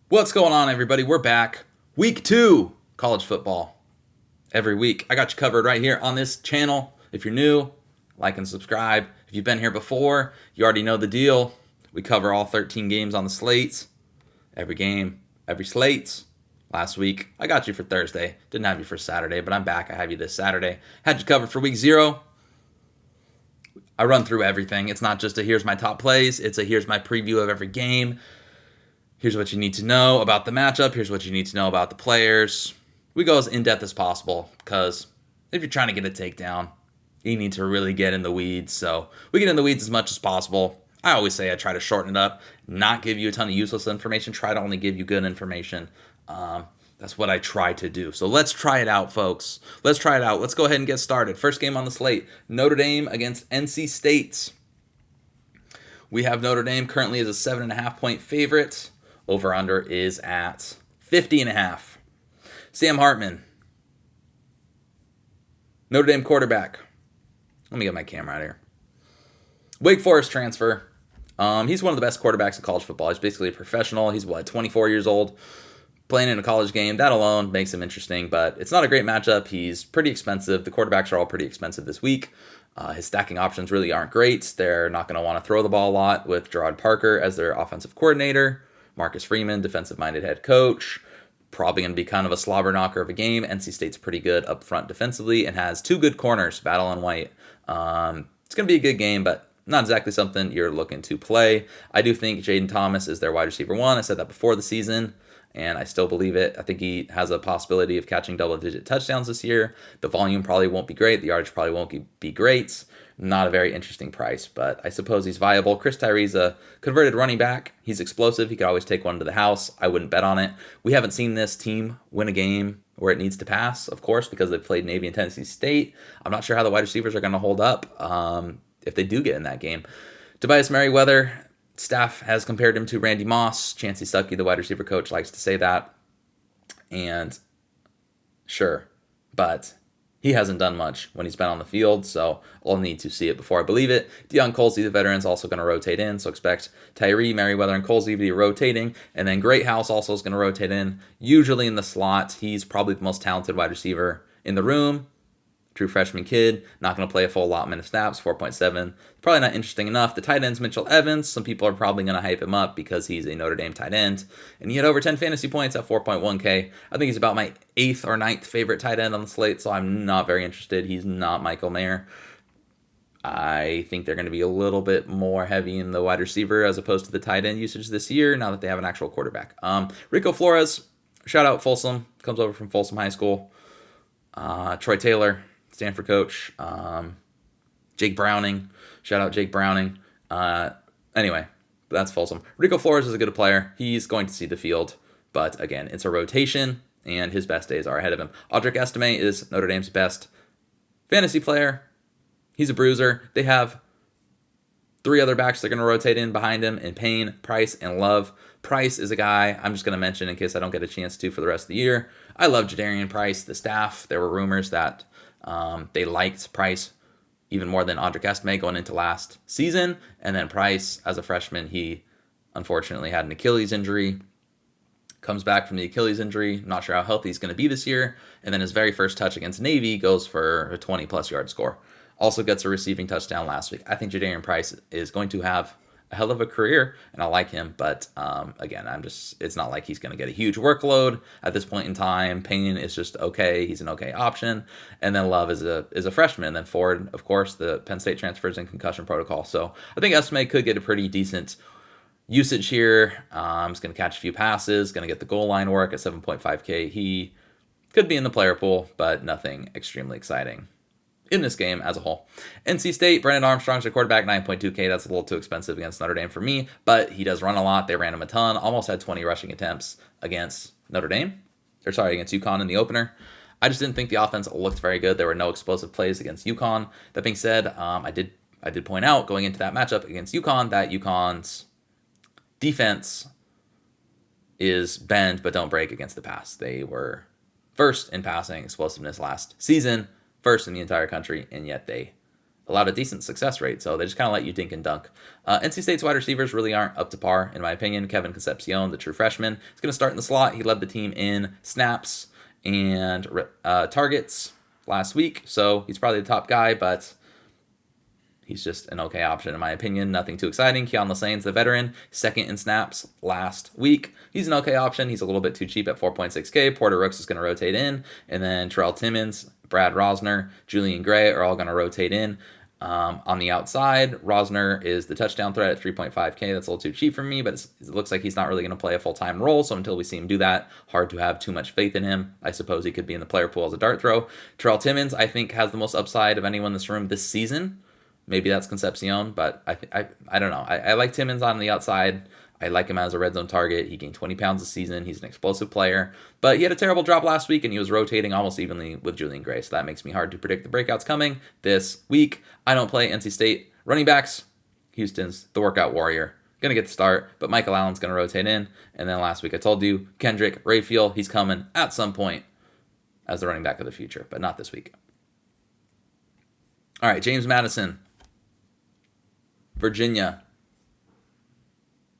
What's going on, everybody? We're back. Week 2, college football. Every week. I got you covered right here on this channel. If you're new, like and subscribe. If you've been here before, you already know the deal. We cover all 13 games on the slates. Every game, every slate. Last week, I got you for Thursday. Didn't have you for Saturday, but I'm back. I have you this Saturday. Had you covered for week 0. I run through everything. It's not just a here's my top plays. It's a here's my preview of every game. Here's what you need to know about the matchup. Here's what you need to know about the players. We go as in-depth as possible because if you're trying to get a takedown, you need to really get in the weeds. So we get in the weeds as much as possible. I always say I try to shorten it up, not give you a ton of useless information, try to only give you good information. That's what I try to do. So let's try it out, folks. Let's try it out. Let's go ahead and get started. First game on the slate, Notre Dame against NC State. We have Notre Dame currently as a 7.5-point favorite. Over-under is at 50.5. Sam Hartman, Notre Dame quarterback. Let me get my camera out here. Wake Forest transfer. He's one of the best quarterbacks in college football. He's basically a professional. He's, 24 years old, playing in a college game. That alone makes him interesting, but it's not a great matchup. He's pretty expensive. The quarterbacks are all pretty expensive this week. His stacking options really aren't great. They're not going to want to throw the ball a lot with Gerard Parker as their offensive coordinator. Marcus Freeman, defensive-minded head coach, probably going to be kind of a slobber knocker of a game. NC State's pretty good up front defensively and has 2 good corners, Battle and White. It's going to be a good game, but not exactly something you're looking to play. I do think Jaden Thomas is their wide receiver 1. I said that before the season, and I still believe it. I think he has a possibility of catching double-digit touchdowns this year. The volume probably won't be great. The yardage probably won't be great. Not a very interesting price, but I suppose he's viable. Chris Tyree's a converted running back. He's explosive. He could always take one to the house. I wouldn't bet on it. We haven't seen this team win a game where it needs to pass, of course, because they've played Navy and Tennessee State. I'm not sure how the wide receivers are going to hold up if they do get in that game. Tobias Merriweather, staff has compared him to Randy Moss. Chancey Stuckey, the wide receiver coach, likes to say that. And sure, but he hasn't done much when he's been on the field, so I'll need to see it before I believe it. Deion Colsey, the veteran, is also going to rotate in, so expect Tyree, Merriweather, and Colsey to be rotating. And then Greathouse also is going to rotate in, usually in the slot. He's probably the most talented wide receiver in the room. True freshman kid, not going to play a full allotment of snaps, 4.7. Probably not interesting enough. The tight end's Mitchell Evans. Some people are probably going to hype him up because he's a Notre Dame tight end. And he had over 10 fantasy points at 4.1K. I think he's about my 8th or 9th favorite tight end on the slate, so I'm not very interested. He's not Michael Mayer. I think they're going to be a little bit more heavy in the wide receiver as opposed to the tight end usage this year, now that they have an actual quarterback. Rico Flores, shout out Folsom, comes over from Folsom High School. Troy Taylor, Stanford coach. Jake Browning. Shout out Jake Browning. Anyway, that's Folsom. Rico Flores is a good player. He's going to see the field. But again, it's a rotation, and his best days are ahead of him. Audric Estime is Notre Dame's best fantasy player. He's a bruiser. They have 3 other backs they're going to rotate in behind him in Payne, Price, and Love. Price is a guy I'm just going to mention in case I don't get a chance to for the rest of the year. I love Jadarian Price, the staff. There were rumors that they liked Price even more than Audric Estime going into last season. And then Price, as a freshman, he unfortunately had an Achilles injury. Comes back from the Achilles injury. Not sure how healthy he's going to be this year. And then his very first touch against Navy goes for a 20-plus yard score. Also gets a receiving touchdown last week. I think Jadarian Price is going to have a hell of a career, and I like him. But again, it's not like he's going to get a huge workload at this point in time. Payne is just okay. He's an okay option. And then Love is a freshman. And then Ford, of course, the Penn State transfers in concussion protocol. So I think Estime could get a pretty decent usage here. He's going to catch a few passes, going to get the goal line work at 7.5K. He could be in the player pool, but nothing extremely exciting in this game as a whole. NC State, Brennan Armstrong's their quarterback, 9.2K. That's a little too expensive against Notre Dame for me, but he does run a lot. They ran him a ton. Almost had 20 rushing attempts against against UConn in the opener. I just didn't think the offense looked very good. There were no explosive plays against UConn. That being said, I did point out going into that matchup against UConn that UConn's defense is bend but don't break against the pass. They were first in passing explosiveness last season, first in the entire country, and yet they allowed a decent success rate, so they just kind of let you dink and dunk. NC State's wide receivers really aren't up to par, in my opinion. Kevin Concepcion, the true freshman, is going to start in the slot. He led the team in snaps and targets last week, so he's probably the top guy, but he's just an okay option, in my opinion. Nothing too exciting. Keon Lasane's the veteran, second in snaps last week. He's an okay option. He's a little bit too cheap at 4.6K. Porter Rooks is going to rotate in, and then Terrell Timmons, Brad Rosner, Julian Gray are all going to rotate in. On the outside, Rosner is the touchdown threat at 3.5K. That's a little too cheap for me, but it looks like he's not really going to play a full-time role, so until we see him do that, hard to have too much faith in him. I suppose he could be in the player pool as a dart throw. Terrell Timmons, I think, has the most upside of anyone in this room this season. Maybe that's Concepcion, but I don't know. I like Timmons on the outside. I like him as a red zone target. He gained 20 pounds this season. He's an explosive player, but he had a terrible drop last week, and he was rotating almost evenly with Julian Gray, so that makes me hard to predict the breakouts coming this week. I don't play NC State running backs. Houston's the workout warrior. Going to get the start, but Michael Allen's going to rotate in, and then last week I told you, Kendrick Rayfield, he's coming at some point as the running back of the future, but not this week. All right, James Madison, Virginia.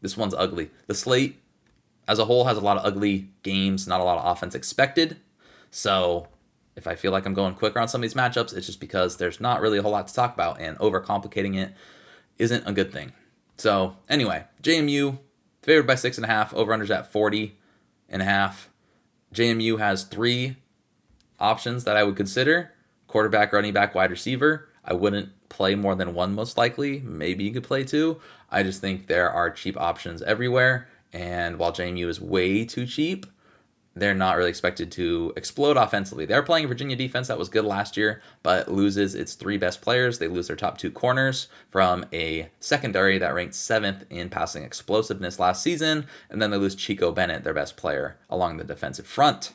This one's ugly. The slate as a whole has a lot of ugly games, not a lot of offense expected. So if I feel like I'm going quicker on some of these matchups, it's just because there's not really a whole lot to talk about, and overcomplicating it isn't a good thing. So anyway, JMU favored by 6.5. Over-unders at 40.5. JMU has 3 options that I would consider: quarterback, running back, wide receiver. I wouldn't play more than one, most likely. Maybe you could play 2. I just think there are cheap options everywhere, and while JMU is way too cheap, they're not really expected to explode offensively. They're playing a Virginia defense that was good last year, but loses its 3 best players. They lose their top 2 corners from a secondary that ranked 7th in passing explosiveness last season, and then they lose Chico Bennett, their best player, along the defensive front.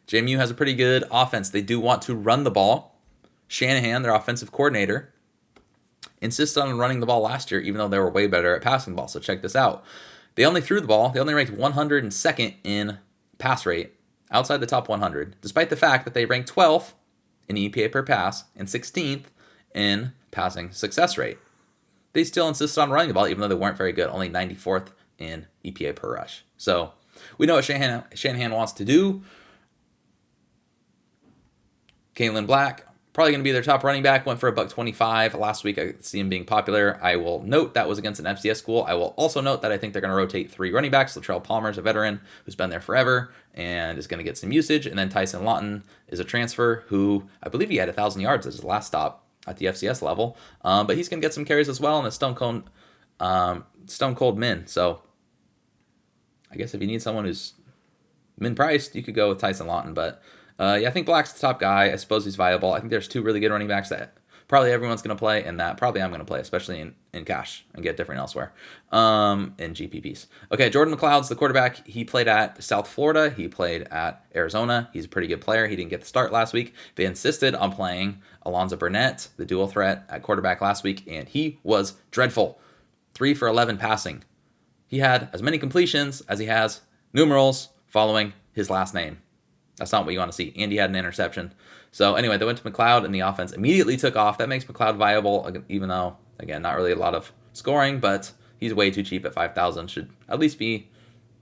JMU has a pretty good offense. They do want to run the ball. Shanahan, their offensive coordinator, insisted on running the ball last year, even though they were way better at passing the ball. So check this out. They only threw the ball. They only ranked 102nd in pass rate outside the top 100, despite the fact that they ranked 12th in EPA per pass and 16th in passing success rate. They still insisted on running the ball, even though they weren't very good, only 94th in EPA per rush. So we know what Shanahan wants to do. Kalen Black, probably going to be their top running back, went for $125. Last week, I see him being popular. I will note that was against an FCS school. I will also note that I think they're going to rotate 3 running backs. Latrell Palmer's a veteran who's been there forever and is going to get some usage. And then Tyson Lawton is a transfer who I believe he had 1,000 yards as his last stop at the FCS level. But he's going to get some carries as well, and a Stone Cold min. So I guess if you need someone who's min-priced, you could go with Tyson Lawton. But I think Black's the top guy. I suppose he's viable. I think there's 2 really good running backs that probably everyone's going to play, and that probably I'm going to play, especially in cash, and get different elsewhere in GPPs. Okay, Jordan McLeod's the quarterback. He played at South Florida. He played at Arizona. He's a pretty good player. He didn't get the start last week. They insisted on playing Alonzo Burnett, the dual threat at quarterback last week, and he was dreadful. 3 for 11 passing. He had as many completions as he has numerals following his last name. That's not what you want to see. Andy had an interception. So anyway, they went to McLeod, and the offense immediately took off. That makes McLeod viable, even though, again, not really a lot of scoring, but he's way too cheap at 5,000. Should at least be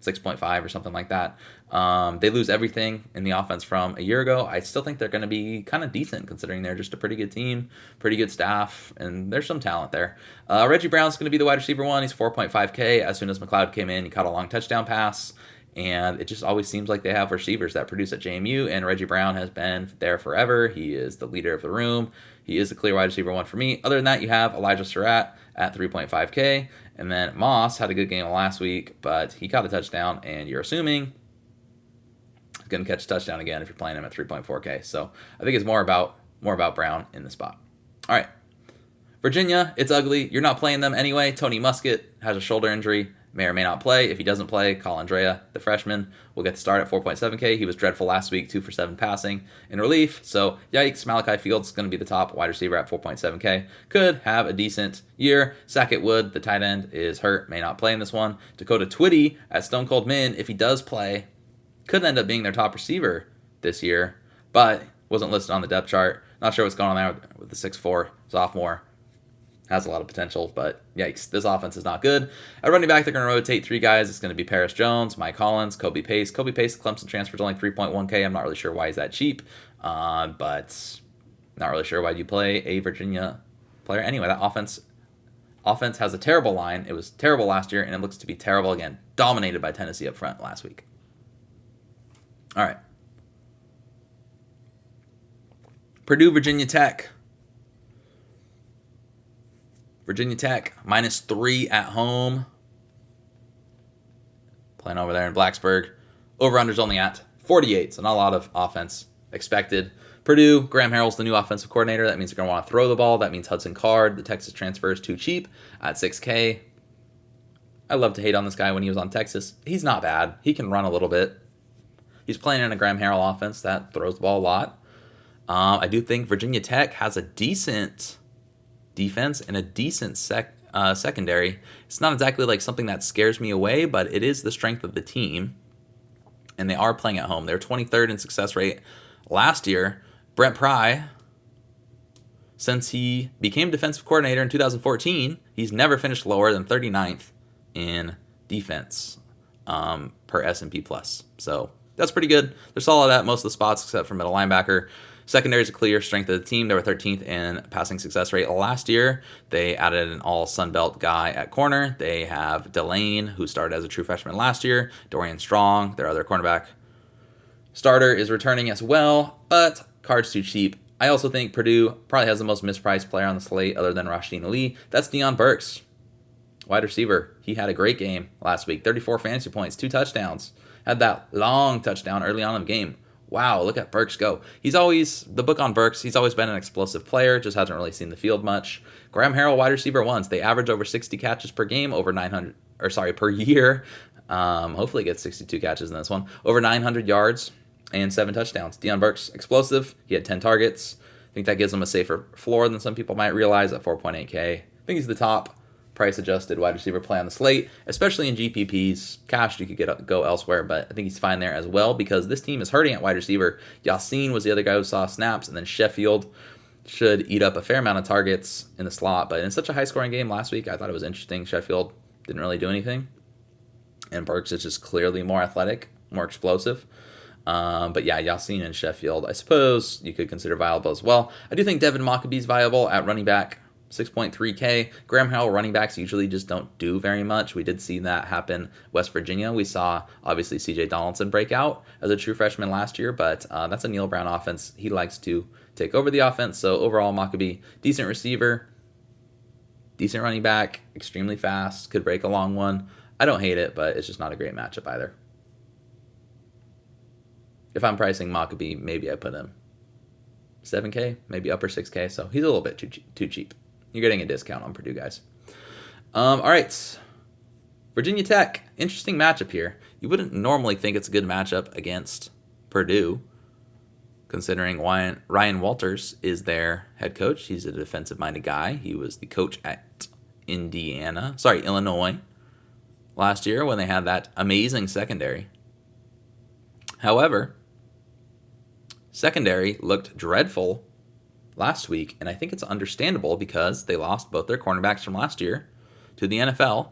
6.5 or something like that. They lose everything in the offense from a year ago. I still think they're going to be kind of decent, considering they're just a pretty good team, pretty good staff, and there's some talent there. Reggie Brown's going to be the wide receiver 1. He's 4.5K. As soon as McLeod came in, he caught a long touchdown pass. And it just always seems like they have receivers that produce at JMU, and Reggie Brown has been there forever. He is the leader of the room. He is the clear wide receiver 1 for me. Other than that, you have Elijah Surratt at 3.5K, and then Moss had a good game last week, but he caught a touchdown, and you're assuming he's going to catch a touchdown again if you're playing him at 3.4K. So I think it's more about Brown in the spot. All right, Virginia, it's ugly. You're not playing them anyway. Tony Muskett has a shoulder injury. May or may not play. If he doesn't play, Colin Drea, the freshman, will get the start at 4.7K. He was dreadful last week, 2 for 7 passing in relief. So, yikes, Malachi Fields is going to be the top wide receiver at 4.7K. Could have a decent year. Sackett Wood, the tight end, is hurt, may not play in this one. Dakota Twitty at Stone Cold Min, if he does play, could end up being their top receiver this year, but wasn't listed on the depth chart. Not sure what's going on there with the 6'4" sophomore. Has a lot of potential, but yikes, this offense is not good. At running back, they're going to rotate 3 guys. It's going to be Paris Jones, Mike Collins, Kobe Pace. Kobe Pace, the Clemson transfer, is only 3.1K. I'm not really sure why he's that cheap, but not really sure why you play a Virginia player. Anyway, that offense has a terrible line. It was terrible last year, and it looks to be terrible again. Dominated by Tennessee up front last week. All right. Purdue, Virginia Tech. Virginia Tech, -3 at home. Playing over there in Blacksburg. Over-under's only at 48, so not a lot of offense expected. Purdue, Graham Harrell's the new offensive coordinator. That means they're going to want to throw the ball. That means Hudson Card, the Texas transfer, is too cheap at 6K. I love to hate on this guy when he was on Texas. He's not bad. He can run a little bit. He's playing in a Graham Harrell offense that throws the ball a lot. I do think Virginia Tech has a decent defense and a decent secondary. It's not exactly like something that scares me away, but it is the strength of the team. And they are playing at home. They're 23rd in success rate last year. Brent Pry, since he became defensive coordinator in 2014, he's never finished lower than 39th in defense per S&P+. So that's pretty good. They're solid at most of the spots except for middle linebacker. Secondary is a clear strength of the team. They were 13th in passing success rate last year. They added an all Sun Belt guy at corner. They have Delane, who started as a true freshman last year. Dorian Strong, their other cornerback starter, is returning as well, but Card's too cheap. I also think Purdue probably has the most mispriced player on the slate other than Rasheen Ali. That's Deion Burks, wide receiver. He had a great game last week. 34 fantasy points, 2 touchdowns. Had that long touchdown early on in the game. Wow, look at Burks go. He's always, the book on Burks, he's always been an explosive player, just hasn't really seen the field much. Graham Harrell, wide receiver ones. They average over 60 catches per game, per year. Hopefully he gets 62 catches in this one. Over 900 yards and 7 touchdowns. Deion Burks, explosive. He had 10 targets. I think that gives him a safer floor than some people might realize at 4.8K. I think he's the top price-adjusted wide receiver play on the slate, especially in GPPs. Cash, you could go elsewhere, but I think he's fine there as well because this team is hurting at wide receiver. Yassine was the other guy who saw snaps, and then Sheffield should eat up a fair amount of targets in the slot. But in such a high-scoring game last week, I thought it was interesting. Sheffield didn't really do anything, and Burks is just clearly more athletic, more explosive. But yeah, Yassine and Sheffield, I suppose you could consider viable as well. I do think Devin Mockabee's viable at running back. 6.3K. Graham Harrell running backs usually just don't do very much. We did see that happen West Virginia. We saw, obviously, C.J. Donaldson break out as a true freshman last year, but that's a Neil Brown offense. He likes to take over the offense. So overall, Mockabee, decent receiver, decent running back, extremely fast, could break a long one. I don't hate it, but it's just not a great matchup either. If I'm pricing Mockabee, maybe I put him 7K, maybe upper 6K, so he's a little bit too cheap. You're getting a discount on Purdue, guys. All right. Virginia Tech, interesting matchup here. You wouldn't normally think it's a good matchup against Purdue, considering Ryan Walters is their head coach. He's a defensive-minded guy. He was the coach at Illinois last year when they had that amazing secondary. However, secondary looked dreadful last week, and I think it's understandable because they lost both their cornerbacks from last year to the NFL.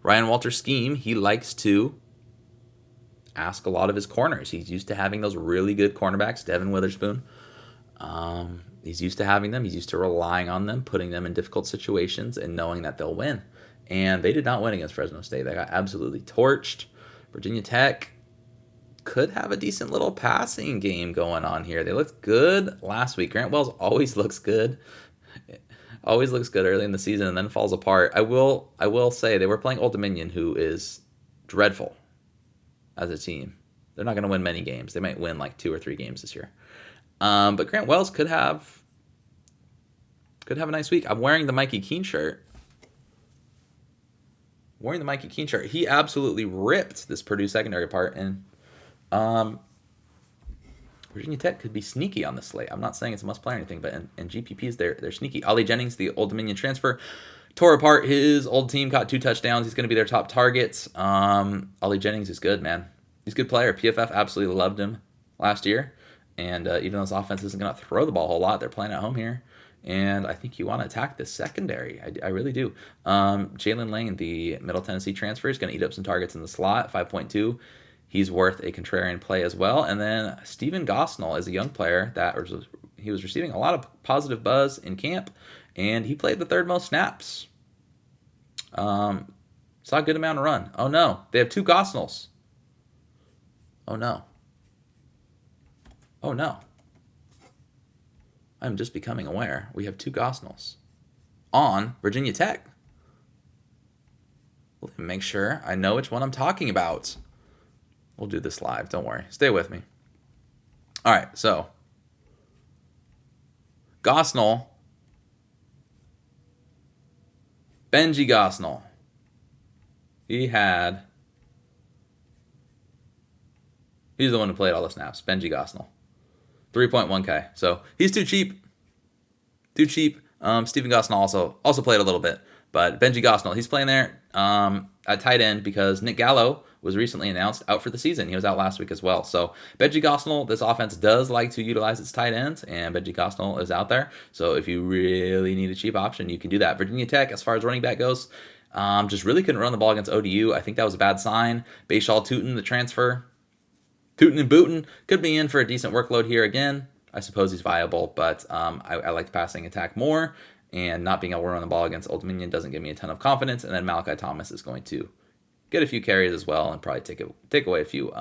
Ryan Walter's scheme, he likes to ask a lot of his corners. He's used to having those really good cornerbacks, Devin Witherspoon. He's used to having them. He's used to relying on them, putting them in difficult situations, and knowing that they'll win. And they did not win against Fresno State. They got absolutely torched. Virginia Tech could have a decent little passing game going on here. They looked good last week. Grant Wells always looks good. Always looks good early in the season and then falls apart. I will say they were playing Old Dominion, who is dreadful as a team. They're not going to win many games. They might win like 2 or 3 games this year. But Grant Wells could have a nice week. I'm wearing the Mikey Keene shirt. He absolutely ripped this Purdue secondary apart, and Virginia Tech could be sneaky on this slate. I'm not saying it's a must play or anything, but in GPPs, they're sneaky. Ollie Jennings, the Old Dominion transfer, tore apart his old team, caught 2 touchdowns. He's going to be their top targets. Ollie Jennings is good, man. He's a good player. PFF absolutely loved him last year, And even though this offense isn't going to throw the ball a whole lot, they're playing at home here. And I think you want to attack this secondary. I really do. Jalen Lane, the Middle Tennessee transfer, is going to eat up some targets in the slot, 5.2. He's worth a contrarian play as well. And then Steven Gosnell is a young player that he was receiving a lot of positive buzz in camp, and he played the third most snaps. Saw a good amount of run. Oh no, they have two Gosnells. Oh no. Oh no. I'm just becoming aware. We have two Gosnells on Virginia Tech. Let me make sure I know which one I'm talking about. We'll do this live. Don't worry. Stay with me. All right, so Gosnell, Benji Gosnell. He's the one who played all the snaps. Benji Gosnell. 3.1K. So he's too cheap. Too cheap. Steven Gosnell also played a little bit. But Benji Gosnell, he's playing there at tight end because Nick Gallo was recently announced out for the season. He was out last week as well. So Benji Gosnell, this offense does like to utilize its tight ends, and Benji Gosnell is out there. So if you really need a cheap option, you can do that. Virginia Tech, as far as running back goes, just really couldn't run the ball against ODU. I think that was a bad sign. Bayshall Tootin, the transfer, Tootin and Bootin, could be in for a decent workload here again. I suppose he's viable, but I like the passing attack more, and not being able to run the ball against Old Dominion doesn't give me a ton of confidence. And then Malachi Thomas is going to get a few carries as well, and probably take away a few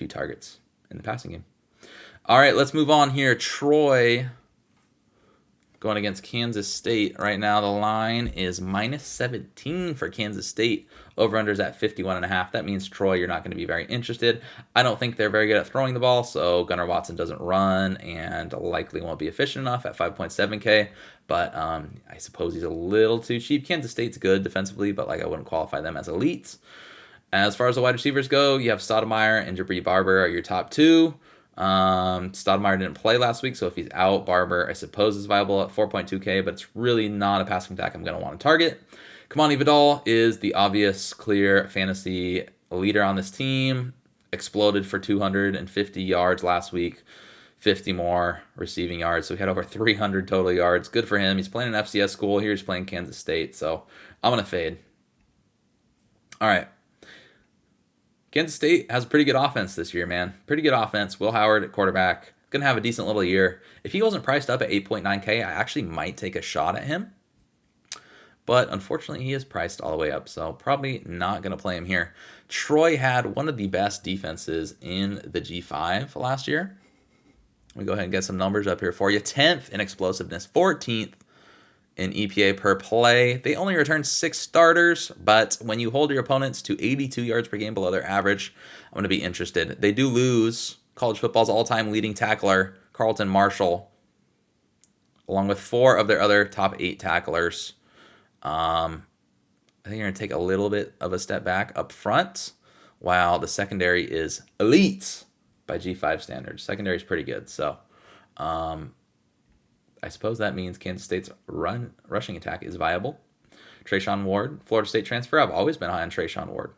targets in the passing game. All right, let's move on here. Troy going against Kansas State. Right now the line is -17 for Kansas State. Over-under's at 51.5. That means, Troy, you're not going to be very interested. I don't think they're very good at throwing the ball, so Gunnar Watson doesn't run and likely won't be efficient enough at 5.7K. But I suppose he's a little too cheap. Kansas State's good defensively, but I wouldn't qualify them as elites. As far as the wide receivers go, you have Stoudemire and Jabri Barber are your top two. Stoudemire didn't play last week, so if he's out, Barber, I suppose, is viable at 4.2K, but it's really not a passing attack I'm going to want to target. Kamani Vidal is the obvious, clear fantasy leader on this team. Exploded for 250 yards last week, 50 more receiving yards, so he had over 300 total yards. Good for him. He's playing an FCS school. Here he's playing Kansas State, so I'm going to fade. All right. Kansas State has a pretty good offense this year, man. Pretty good offense. Will Howard at quarterback. Going to have a decent little year. If he wasn't priced up at 8.9K, I actually might take a shot at him. But unfortunately, he is priced all the way up, so probably not going to play him here. Troy had one of the best defenses in the G5 last year. Let me go ahead and get some numbers up here for you. 10th in explosiveness, 14th in EPA per play. They only returned 6 starters, but when you hold your opponents to 82 yards per game below their average, I'm going to be interested. They do lose college football's all-time leading tackler, Carlton Marshall, along with 4 of their other top 8 tacklers. I think you're going to take a little bit of a step back up front, while the secondary is elite by G5 standards. Secondary is pretty good, so I suppose that means Kansas State's rushing attack is viable. Trayshawn Ward, Florida State transfer. I've always been high on Trayshawn Ward.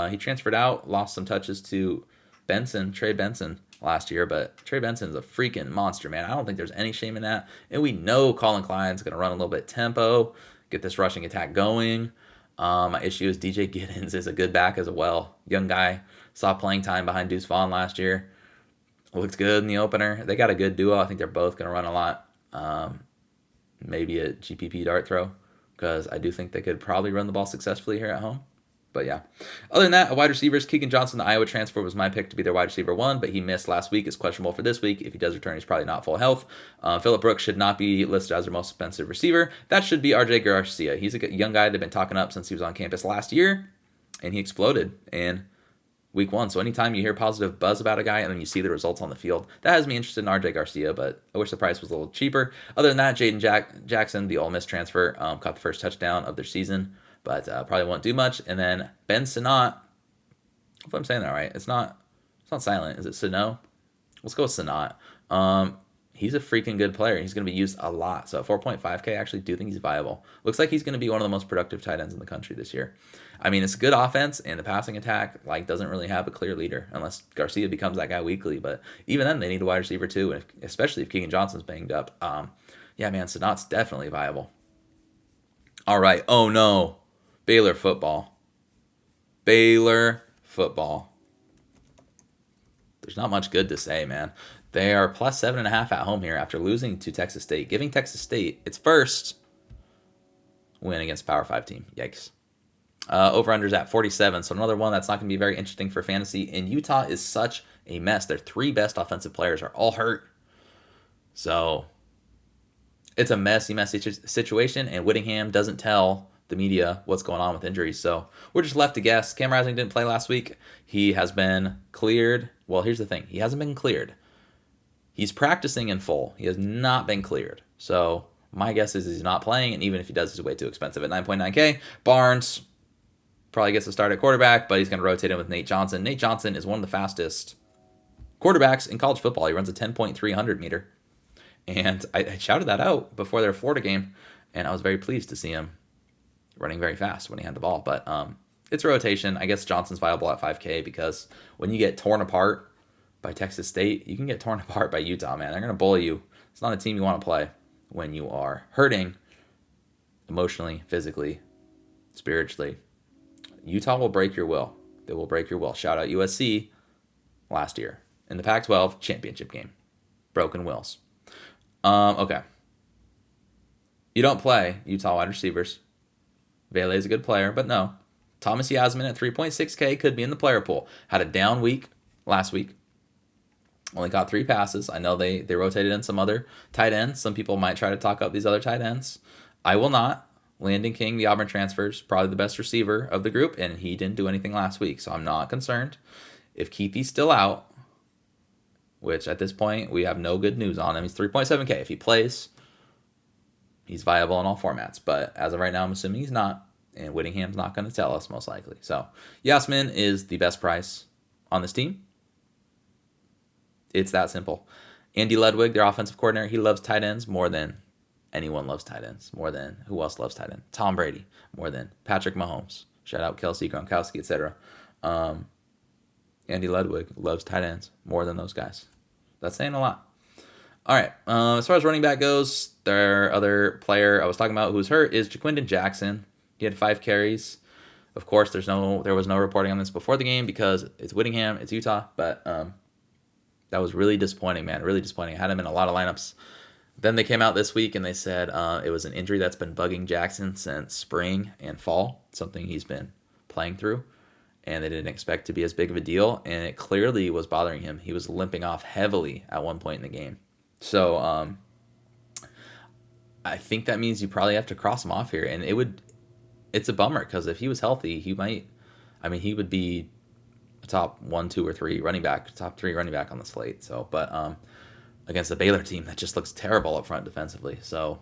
He transferred out, lost some touches to Trey Benson last year, but Trey Benson is a freaking monster, man. I don't think there's any shame in that. And we know Colin Klein's going to run a little bit tempo, get this rushing attack going. My issue is DJ Giddens is a good back as well. Young guy, saw playing time behind Deuce Vaughn last year. Looked good in the opener. They got a good duo. I think they're both going to run a lot. Maybe a GPP dart throw, because I do think they could probably run the ball successfully here at home. But yeah. Other than that, wide receivers, Keegan Johnson, the Iowa transfer, was my pick to be their wide receiver 1, but he missed last week. Is questionable for this week. If he does return, he's probably not full health. Phillip Brooks should not be listed as their most expensive receiver. That should be RJ Garcia. He's a young guy they've been talking up since he was on campus last year, and he exploded in week 1. So anytime you hear positive buzz about a guy and then you see the results on the field, that has me interested in RJ Garcia, but I wish the price was a little cheaper. Other than that, Jaden Jackson, the Ole Miss transfer, caught the first touchdown of their season, but probably won't do much. And then Ben Sinnott, if I'm saying that right, it's not silent. Is it Sino? Let's go with Sinnott. he's a freaking good player. He's going to be used a lot. So at 4.5K, I actually do think he's viable. Looks like he's going to be one of the most productive tight ends in the country this year. I mean, it's a good offense, and the passing attack doesn't really have a clear leader unless Garcia becomes that guy weekly. But even then, they need a wide receiver too, and especially if Keegan Johnson's banged up. Yeah, man, Sanat's definitely viable. All right. Oh no, Baylor football. Baylor football. There's not much good to say, man. They are plus 7.5 at home here after losing to Texas State, giving Texas State its first win against Power 5 team. Yikes. Over-under's at 47, so another one that's not going to be very interesting for fantasy. And Utah is such a mess. Their 3 best offensive players are all hurt. So it's a messy situation, and Whittingham doesn't tell the media what's going on with injuries. So we're just left to guess. Cam Rising didn't play last week. He has been cleared. Well, here's the thing. He hasn't been cleared. He's practicing in full. He has not been cleared. So my guess is he's not playing, and even if he does, he's way too expensive at 9.9K. Barnes probably gets a start at quarterback, but he's going to rotate him with Nate Johnson. Nate Johnson is one of the fastest quarterbacks in college football. He runs a 10.300 meter. And I shouted that out before their Florida game, and I was very pleased to see him running very fast when he had the ball. But it's a rotation. I guess Johnson's viable at 5K because when you get torn apart by Texas State, you can get torn apart by Utah, man. They're going to bully you. It's not a team you want to play when you are hurting emotionally, physically, spiritually. Utah will break your will. They will break your will. Shout out USC last year in the Pac-12 championship game. Broken wills. Okay. You don't play Utah wide receivers. Vele is a good player, but no. Thomas Yasmin at 3.6K could be in the player pool. Had a down week last week. Only got 3 passes. I know they rotated in some other tight ends. Some people might try to talk up these other tight ends. I will not. Landon King, the Auburn transfer, is probably the best receiver of the group, and he didn't do anything last week, so I'm not concerned. If Keithy's still out, which at this point we have no good news on him, he's 3.7K. If he plays, he's viable in all formats. But as of right now, I'm assuming he's not, and Whittingham's not going to tell us most likely. So Yasmin is the best price on this team. It's that simple. Andy Ludwig, their offensive coordinator, he loves tight ends more than anyone loves tight ends. More than who else loves tight ends? Tom Brady. More than Patrick Mahomes. Shout out Kelsey, Gronkowski, etc. Andy Ludwig loves tight ends more than those guys. That's saying a lot. All right. As far as running back goes, their other player I was talking about who's hurt is Jaquindon Jackson. He had 5 carries. Of course, there was no reporting on this before the game because it's Whittingham, it's Utah, but that was really disappointing, man. Really disappointing. I had him in a lot of lineups. Then they came out this week and they said it was an injury that's been bugging Jackson since spring and fall, something he's been playing through. And they didn't expect to be as big of a deal, and it clearly was bothering him. He was limping off heavily at one point in the game. So I think that means you probably have to cross him off here, and it's a bummer because if he was healthy, he would be a top 1, 2, or 3 running back, top 3 running back on the slate. So, but against the Baylor team that just looks terrible up front defensively. So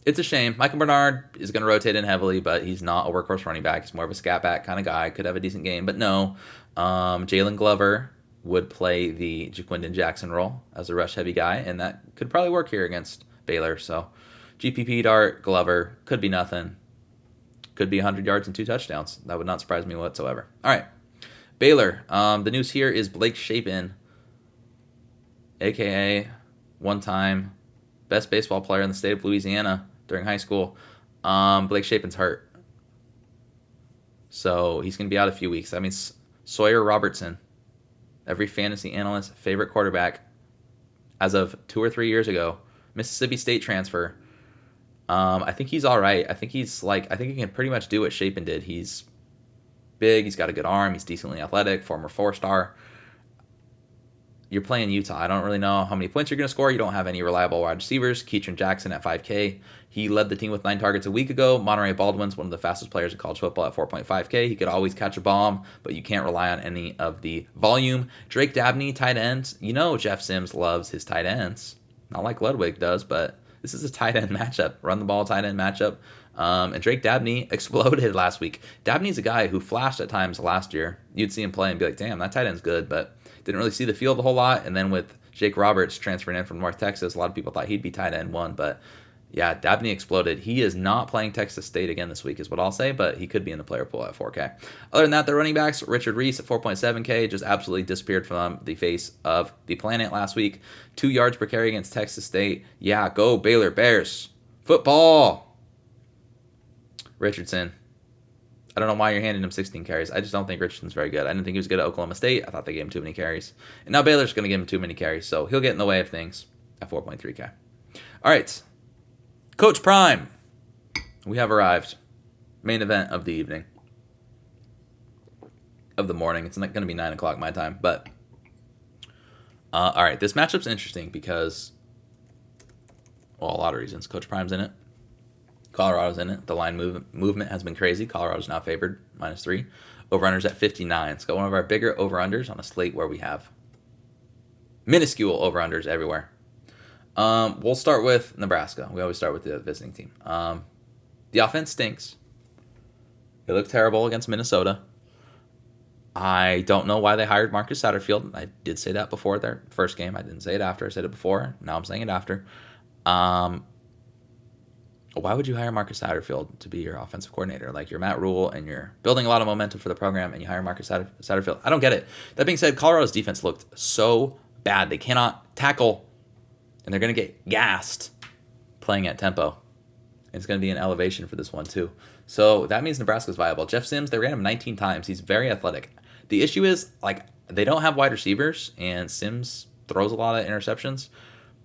it's a shame. Michael Bernard is going to rotate in heavily, but he's not a workhorse running back. He's more of a scat back kind of guy. Could have a decent game, but no. Jalen Glover would play the Jaquindon Jackson role as a rush-heavy guy, and that could probably work here against Baylor. So GPP Dart, Glover, could be nothing. Could be 100 yards and 2 touchdowns. That would not surprise me whatsoever. All right. Baylor. The news here is Blake Shapen, a.k.a. one-time best baseball player in the state of Louisiana during high school. Blake Shapen's hurt. So he's going to be out a few weeks. That means Sawyer Robertson, every fantasy analyst's favorite quarterback as of 2 or 3 years ago, Mississippi State transfer. I think he's all right. I think he can pretty much do what Shapen did. He's big. He's got a good arm. He's decently athletic, former 4-star. You're playing Utah. I don't really know how many points you're going to score. You don't have any reliable wide receivers. Keatron Jackson at 5K. He led the team with 9 targets a week ago. Monterey Baldwin's one of the fastest players in college football at 4.5K. He could always catch a bomb, but you can't rely on any of the volume. Drake Dabney, tight ends. You know Jeff Sims loves his tight ends. Not like Ludwig does, but this is a tight end matchup. Run the ball tight end matchup. And Drake Dabney exploded last week. Dabney's a guy who flashed at times last year. You'd see him play and be like, damn, that tight end's good, but didn't really see the field a whole lot. And then with Jake Roberts transferred in from North Texas. A lot of people thought he'd be tight end 1, but yeah, Dabney exploded. He is not playing Texas State again this week is what I'll say, but he could be in the player pool at 4K. Other than that, the running backs, Richard Reese at 4.7K, just absolutely disappeared from the face of the planet last week. 2 yards per carry against Texas State. Yeah, go Baylor Bears. Football. Richardson. I don't know why you're handing him 16 carries. I just don't think Richardson's very good. I didn't think he was good at Oklahoma State. I thought they gave him too many carries. And now Baylor's going to give him too many carries, so he'll get in the way of things at 4.3K. All right. Coach Prime, we have arrived. Main event of the evening. Of the morning. It's not going to be 9 o'clock my time, but all right. This matchup's interesting because, well, a lot of reasons. Coach Prime's in it. Colorado's in it. The line movement has been crazy. Colorado's now favored, -3. Over-unders at 59. It's got one of our bigger over-unders on a slate where we have minuscule over-unders everywhere. We'll start with Nebraska. We always start with the visiting team. The offense stinks. It looked terrible against Minnesota. I don't know why they hired Marcus Satterfield. I did say that before their first game. I didn't say it after. I said it before. Now I'm saying it after. Why would you hire Marcus Satterfield to be your offensive coordinator? Like, you're Matt Rule, and you're building a lot of momentum for the program, and you hire Marcus Satterfield. I don't get it. That being said, Colorado's defense looked so bad. They cannot tackle, and they're going to get gassed playing at tempo. And it's going to be an elevation for this one, too. So that means Nebraska's viable. Jeff Sims, they ran him 19 times. He's very athletic. The issue is, like, they don't have wide receivers, and Sims throws a lot of interceptions.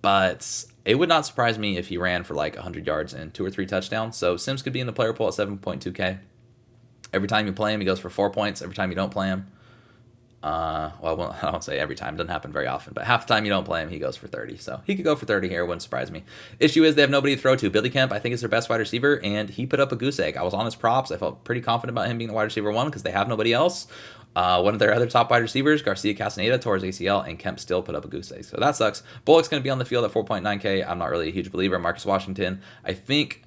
But it would not surprise me if he ran for like 100 yards and 2 or 3 touchdowns. So Sims could be in the player pool at 7.2K. Every time you play him, he goes for 4 points. Every time you don't play him, well, I don't say every time. It doesn't happen very often. But half the time you don't play him, he goes for 30. So he could go for 30 here. It wouldn't surprise me. Issue is they have nobody to throw to. Billy Kemp, I think, is their best wide receiver, and he put up a goose egg. I was on his props. I felt pretty confident about him being the wide receiver 1 because they have nobody else. One of their other top wide receivers, Garcia Castaneda, tore his ACL, and Kemp still put up a goose egg. So that sucks. Bullock's going to be on the field at 4.9K. I'm not really a huge believer. Marcus Washington, I think,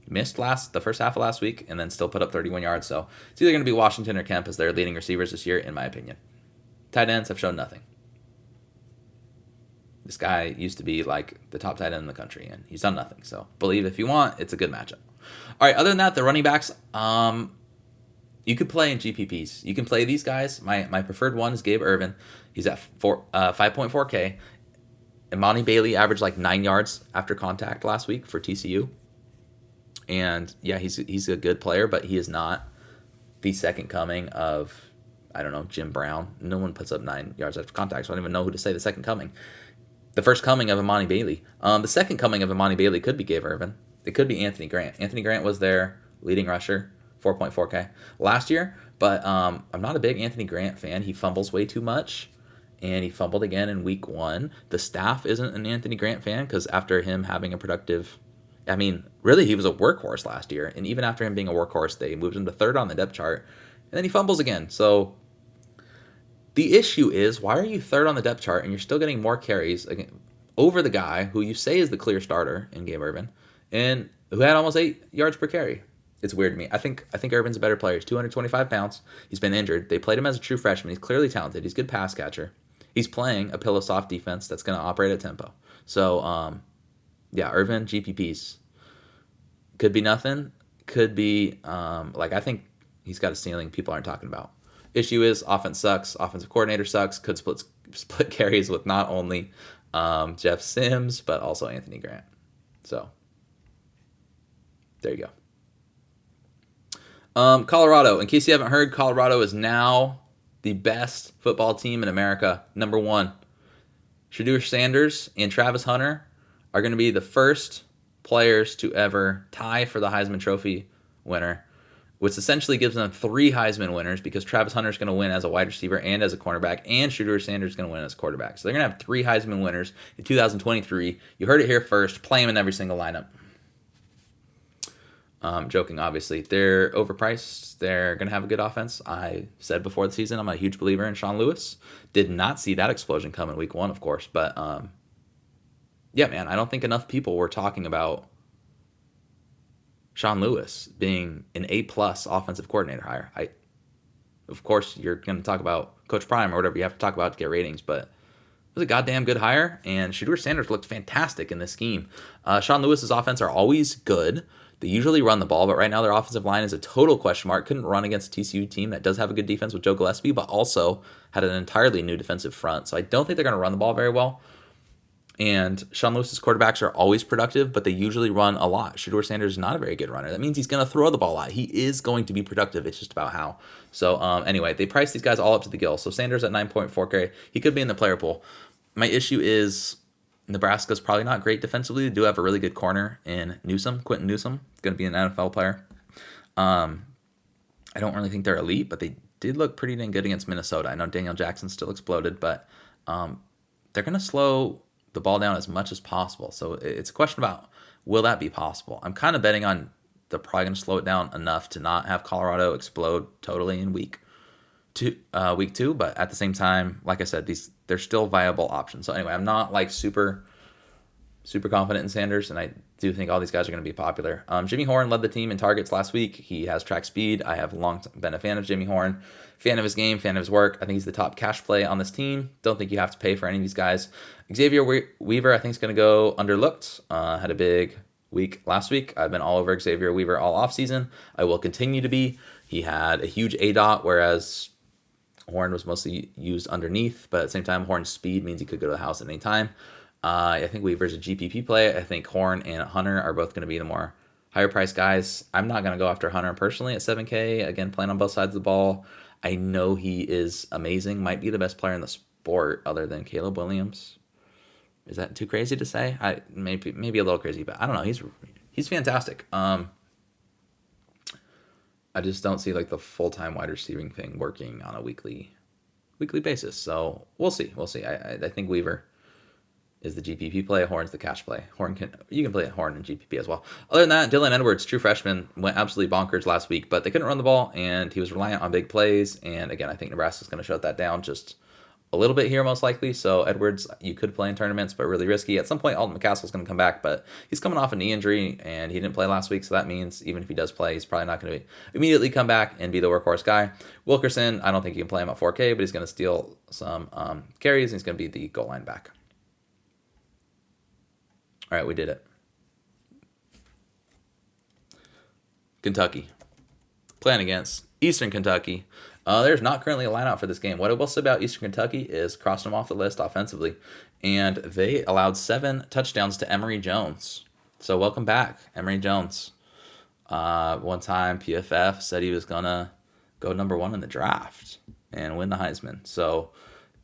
missed the first half of last week and then still put up 31 yards. So it's either going to be Washington or Kemp as their leading receivers this year, in my opinion. Tight ends have shown nothing. This guy used to be like the top tight end in the country, and he's done nothing. So believe if you want, it's a good matchup. All right, other than that, the running backs, you could play in GPPs. You can play these guys. My preferred one is Gabe Ervin. He's at 5.4K. Imani Bailey averaged like 9 yards after contact last week for TCU. And yeah, he's a good player, but he is not the second coming of, I don't know, Jim Brown. No one puts up 9 yards after contact, so I don't even know who to say the second coming. The first coming of Imani Bailey. The second coming of Imani Bailey could be Gabe Ervin. It could be Anthony Grant. Anthony Grant was their leading rusher. 4.4K last year, but I'm not a big Anthony Grant fan. He fumbles way too much, and he fumbled again in week 1. The staff isn't an Anthony Grant fan because after him having a productive, I mean, really, he was a workhorse last year, and even after him being a workhorse, they moved him to 3rd on the depth chart, and then he fumbles again. So the issue is, why are you 3rd on the depth chart and you're still getting more carries over the guy who you say is the clear starter in Gabe Ervin and who had almost 8 yards per carry? It's weird to me. I think Irvin's a better player. He's 225 pounds. He's been injured. They played him as a true freshman. He's clearly talented. He's a good pass catcher. He's playing a pillow soft defense that's going to operate at tempo. So, yeah, Irvin, GPPs. Could be nothing. Could be, I think he's got a ceiling people aren't talking about. Issue is offense sucks. Offensive coordinator sucks. Could split carries with not only Jeff Sims, but also Anthony Grant. So, there you go. Colorado. In case you haven't heard, Colorado is now the best football team in America. Number 1. Shedeur Sanders and Travis Hunter are going to be the first players to ever tie for the Heisman Trophy winner, which essentially gives them 3 Heisman winners because Travis Hunter is going to win as a wide receiver and as a cornerback, and Shedeur Sanders is going to win as a quarterback. So they're going to have 3 Heisman winners in 2023. You heard it here first. Play them in every single lineup. Joking, obviously. They're overpriced. They're going to have a good offense. I said before the season, I'm a huge believer in Sean Lewis. Did not see that explosion come in week 1, of course. But, yeah, man, I don't think enough people were talking about Sean Lewis being an A-plus offensive coordinator hire. Of course, you're going to talk about Coach Prime or whatever you have to talk about to get ratings, but was a goddamn good hire, and Shedeur Sanders looked fantastic in this scheme. Sean Lewis's offense are always good. They usually run the ball, but right now their offensive line is a total question mark. Couldn't run against a TCU team that does have a good defense with Joe Gillespie, but also had an entirely new defensive front. So I don't think they're going to run the ball very well. And Sean Lewis's quarterbacks are always productive, but they usually run a lot. Shedeur Sanders is not a very good runner. That means he's going to throw the ball a lot. He is going to be productive. It's just about how. So anyway, they priced these guys all up to the gill. So Sanders at 9.4K, he could be in the player pool. My issue is Nebraska's probably not great defensively. They do have a really good corner in Quentin Newsome. Going to be an NFL player. I don't really think they're elite, but they did look pretty dang good against Minnesota. I know Daniel Jackson still exploded, but they're going to slow the ball down as much as possible. So it's a question about, will that be possible? I'm kind of betting on they're probably going to slow it down enough to not have Colorado explode totally in week two. But at the same time, like I said, they're still viable options. So anyway, I'm not like super confident in Sanders, and I do think all these guys are going to be popular. Jimmy Horn led the team in targets last week. He has track speed. I have long been a fan of Jimmy Horn. Fan of his game, fan of his work. I think he's the top cash play on this team. Don't think you have to pay for any of these guys. Xavier Weaver, I think, is going to go underlooked. Had a big week last week. I've been all over Xavier Weaver all offseason. I will continue to be. He had a huge ADOT, whereas Horn was mostly used underneath, but at the same time, Horn's speed means he could go to the house at any time. I think Weaver's a GPP play. I think Horn and Hunter are both going to be the more higher price guys. I'm not going to go after Hunter personally at 7K. Again, playing on both sides of the ball. I know he is amazing. Might be the best player in the sport other than Caleb Williams. Is that too crazy to say? Maybe a little crazy, but I don't know. He's fantastic. I just don't see like the full-time wide receiving thing working on a weekly basis. So we'll see. I think Weaver is the GPP play. Horn's the cash play. You can play Horn and GPP as well. Other than that, Dylan Edwards, true freshman, went absolutely bonkers last week, but they couldn't run the ball, and he was reliant on big plays. And again, I think Nebraska's going to shut that down just a little bit here, most likely. So Edwards, you could play in tournaments, but really risky. At some point, Alton McCaskill's going to come back, but he's coming off a knee injury, and he didn't play last week, so that means even if he does play, he's probably not going to immediately come back and be the workhorse guy. Wilkerson, I don't think you can play him at 4K, but he's going to steal some carries, and he's going to be the goal line back. All right, we did it. Kentucky. Playing against Eastern Kentucky. There's not currently a lineup for this game. What I will say about Eastern Kentucky is crossed them off the list offensively, and they allowed 7 touchdowns to Emory Jones. So welcome back, Emory Jones. One time PFF said he was going to go number 1 in the draft and win the Heisman. So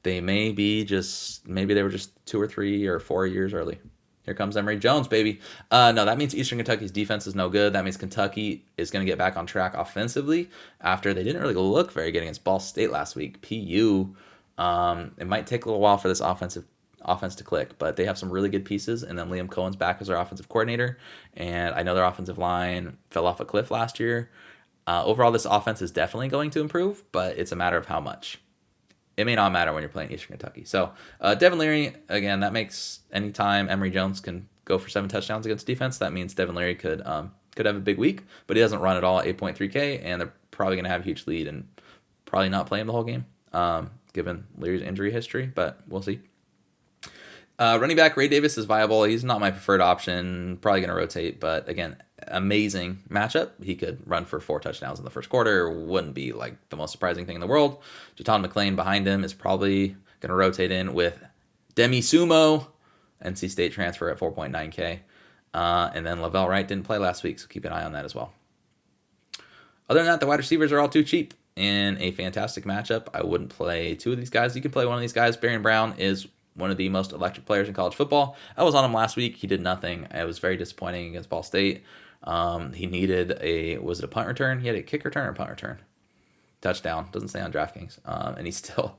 they maybe they were just 2 or 3 or 4 years early. Here comes Emory Jones, baby. No, that means Eastern Kentucky's defense is no good. That means Kentucky is going to get back on track offensively after they didn't really look very good against Ball State last week. PU, it might take a little while for this offense to click, but they have some really good pieces, and then Liam Cohen's back as their offensive coordinator, and I know their offensive line fell off a cliff last year. Overall, this offense is definitely going to improve, but it's a matter of how much. It may not matter when you're playing Eastern Kentucky. So Devin Leary, again, that makes any time Emory Jones can go for 7 touchdowns against defense, that means Devin Leary could have a big week, but he doesn't run at all at 8.3K, and they're probably going to have a huge lead and probably not play him the whole game, given Leary's injury history, but we'll see. Running back Ray Davis is viable. He's not my preferred option. Probably going to rotate, but again, amazing matchup. He could run for 4 touchdowns in the first quarter. Wouldn't be like the most surprising thing in the world. Jaton McClain behind him is probably going to rotate in with Demi Sumo, NC State transfer at 4.9K. And then Lavelle Wright didn't play last week, so keep an eye on that as well. Other than that, the wide receivers are all too cheap in a fantastic matchup. I wouldn't play 2 of these guys. You can play one of these guys. Barron Brown is one of the most electric players in college football. I was on him last week. He did nothing. It was very disappointing against Ball State. He needed was it a punt return? He had a kick return or punt return? Touchdown. Doesn't say on DraftKings. And he still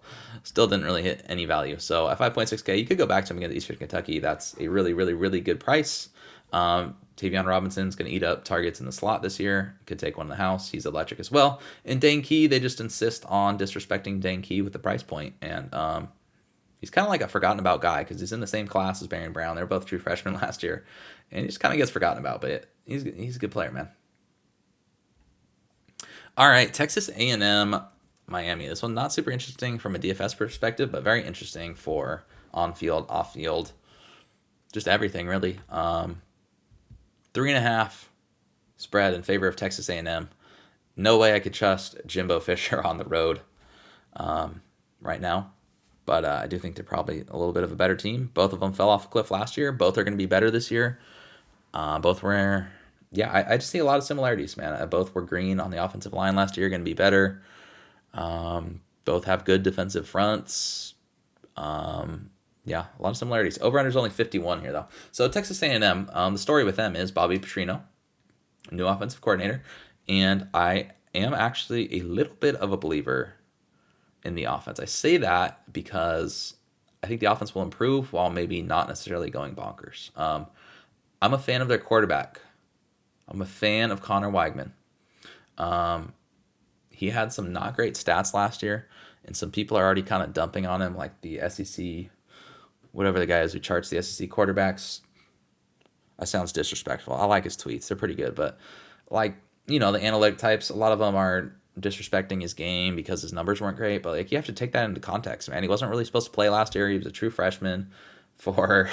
didn't really hit any value. So at 5.6K, you could go back to him against Eastern Kentucky. That's a really, really, really good price. Tavion Robinson's going to eat up targets in the slot this year. Could take one in the house. He's electric as well. And Dane Key, they just insist on disrespecting Dane Key with the price point. And he's kind of like a forgotten about guy because he's in the same class as Barron Brown. They're both true freshmen last year. And he just kind of gets forgotten about, but he's a good player, man. All right, Texas A&M, Miami. This one not super interesting from a DFS perspective, but very interesting for on field, off field, just everything really. 3.5 spread in favor of Texas A&M. No way I could trust Jimbo Fisher on the road right now. But I do think they're probably a little bit of a better team. Both of them fell off a cliff last year. Both are going to be better this year. Both were, I just see a lot of similarities, man. Both were green on the offensive line last year, going to be better. Both have good defensive fronts. A lot of similarities. Over-under is only 51 here, though. So Texas A&M, the story with them is Bobby Petrino, new offensive coordinator. And I am actually a little bit of a believer in the offense. I say that because I think the offense will improve while maybe not necessarily going bonkers. I'm a fan of their quarterback. I'm a fan of Connor Weigman. He had some not great stats last year, and some people are already kind of dumping on him, like the SEC, whatever the guy is who charts the SEC quarterbacks. That sounds disrespectful. I like his tweets. They're pretty good, but the analytic types, a lot of them are disrespecting his game because his numbers weren't great, but you have to take that into context, man. He wasn't really supposed to play last year. He was a true freshman for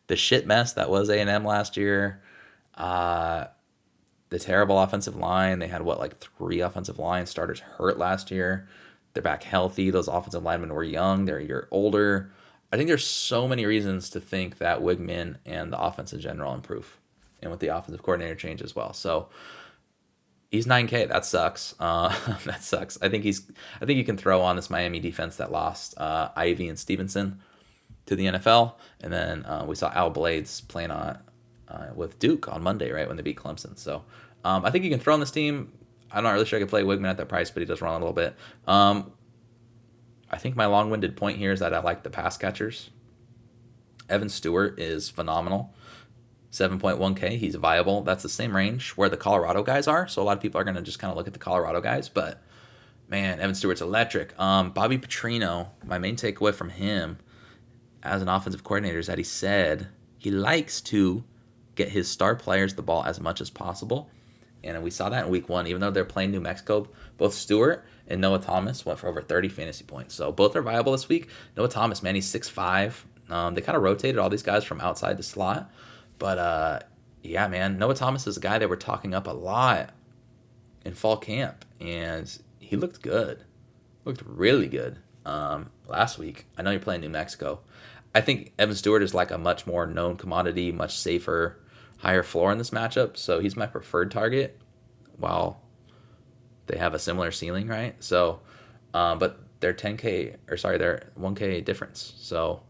the shit mess that was A&M last year. The terrible offensive line. They had 3 offensive line starters hurt last year. They're back healthy. Those offensive linemen were young. They're a year older. I think there's so many reasons to think that Wigman and the offense in general improve, and with the offensive coordinator change as well. So he's 9K. That sucks. That sucks. I think you can throw on this Miami defense that lost Ivy and Stevenson to the NFL, and then we saw Al Blades playing on with Duke on Monday, right when they beat Clemson. So I think you can throw on this team. I'm not really sure I could play Wigman at that price, but he does run a little bit. I think my long-winded point here is that I like the pass catchers. Evan Stewart is phenomenal. 7.1K, he's viable. That's the same range where the Colorado guys are. So a lot of people are going to just kind of look at the Colorado guys. But, man, Evan Stewart's electric. Bobby Petrino, my main takeaway from him as an offensive coordinator is that he said he likes to get his star players the ball as much as possible. And we saw that in week 1. Even though they're playing New Mexico, both Stewart and Noah Thomas went for over 30 fantasy points. So both are viable this week. Noah Thomas, man, he's 6'5". They kind of rotated all these guys from outside the slot. But, man, Noah Thomas is a guy that we're talking up a lot in fall camp, and he looked good. Looked really good last week. I know you're playing New Mexico. I think Evan Stewart is a much more known commodity, much safer, higher floor in this matchup, so he's my preferred target while they have a similar ceiling, right? So, but they're they're 1K difference, so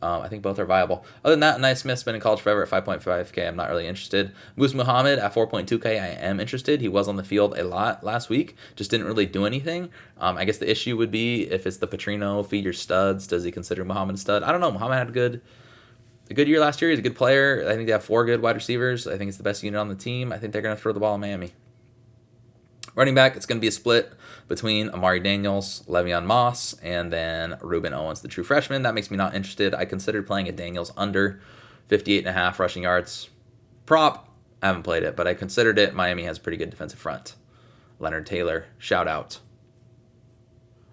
I think both are viable. Other than that, Nice Smith's been in college forever at 5.5K. I'm not really interested. Moose Muhammad at 4.2K. I am interested. He was on the field a lot last week. Just didn't really do anything. I guess the issue would be if it's the Petrino, feed your studs. Does he consider Muhammad a stud? I don't know. Muhammad had a good year last year. He's a good player. I think they have 4 good wide receivers. I think it's the best unit on the team. I think they're going to throw the ball in Miami. Running back, it's going to be a split between Amari Daniels, Le'Veon Moss, and then Ruben Owens, the true freshman. That makes me not interested. I considered playing a Daniels under 58.5 rushing yards prop. I haven't played it, but I considered it. Miami has a pretty good defensive front. Leonard Taylor, shout out.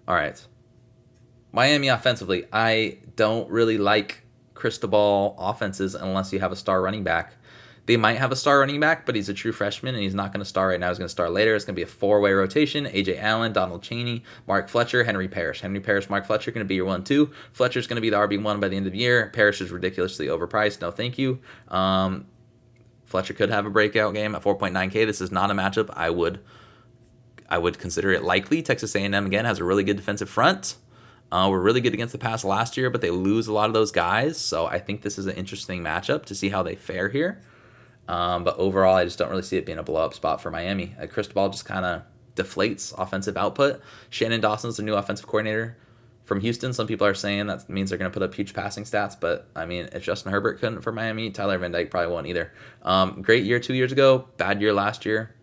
All right. Miami offensively, I don't really like Cristobal offenses unless you have a star running back. They might have a star running back, but he's a true freshman, and he's not going to start right now. He's going to start later. It's going to be a 4-way rotation. A.J. Allen, Donald Chaney, Mark Fletcher, Henry Parrish. Henry Parrish, Mark Fletcher going to be your 1-2. Fletcher's going to be the RB1 by the end of the year. Parrish is ridiculously overpriced. No, thank you. Fletcher could have a breakout game at 4.9K. This is not a matchup I would consider it likely. Texas A&M, again, has a really good defensive front. We're really good against the pass last year, but they lose a lot of those guys. So I think this is an interesting matchup to see how they fare here. But overall, I just don't really see it being a blow-up spot for Miami. Cristobal just kind of deflates offensive output. Shannon Dawson's the new offensive coordinator from Houston. Some people are saying that means they're going to put up huge passing stats. But, I mean, if Justin Herbert couldn't for Miami, Tyler Van Dyke probably won't either. Great year 2 years ago. Bad year last year.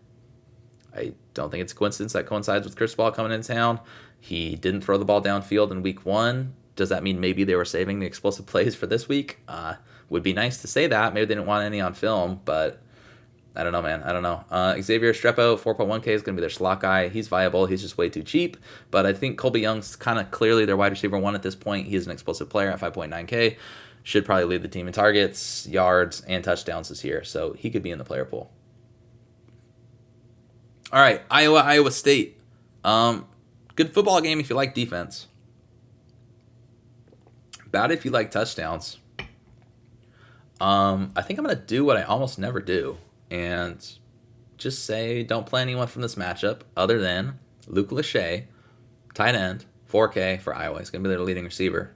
I don't think it's a coincidence that coincides with Cristobal coming into town. He didn't throw the ball downfield in week 1. Does that mean maybe they were saving the explosive plays for this week? Would be nice to say that. Maybe they didn't want any on film, but I don't know, man. I don't know. Xavier Strepo, 4.1K is going to be their slot guy. He's viable. He's just way too cheap. But I think Colby Young's kind of clearly their wide receiver one at this point. He is an explosive player at 5.9K. Should probably lead the team in targets, yards, and touchdowns this year. So he could be in the player pool. All right, Iowa State. Good football game if you like defense. Bad if you like touchdowns. I think I'm going to do what I almost never do. And just say don't play anyone from this matchup other than Luke Lachey, tight end, 4K for Iowa. He's going to be their leading receiver.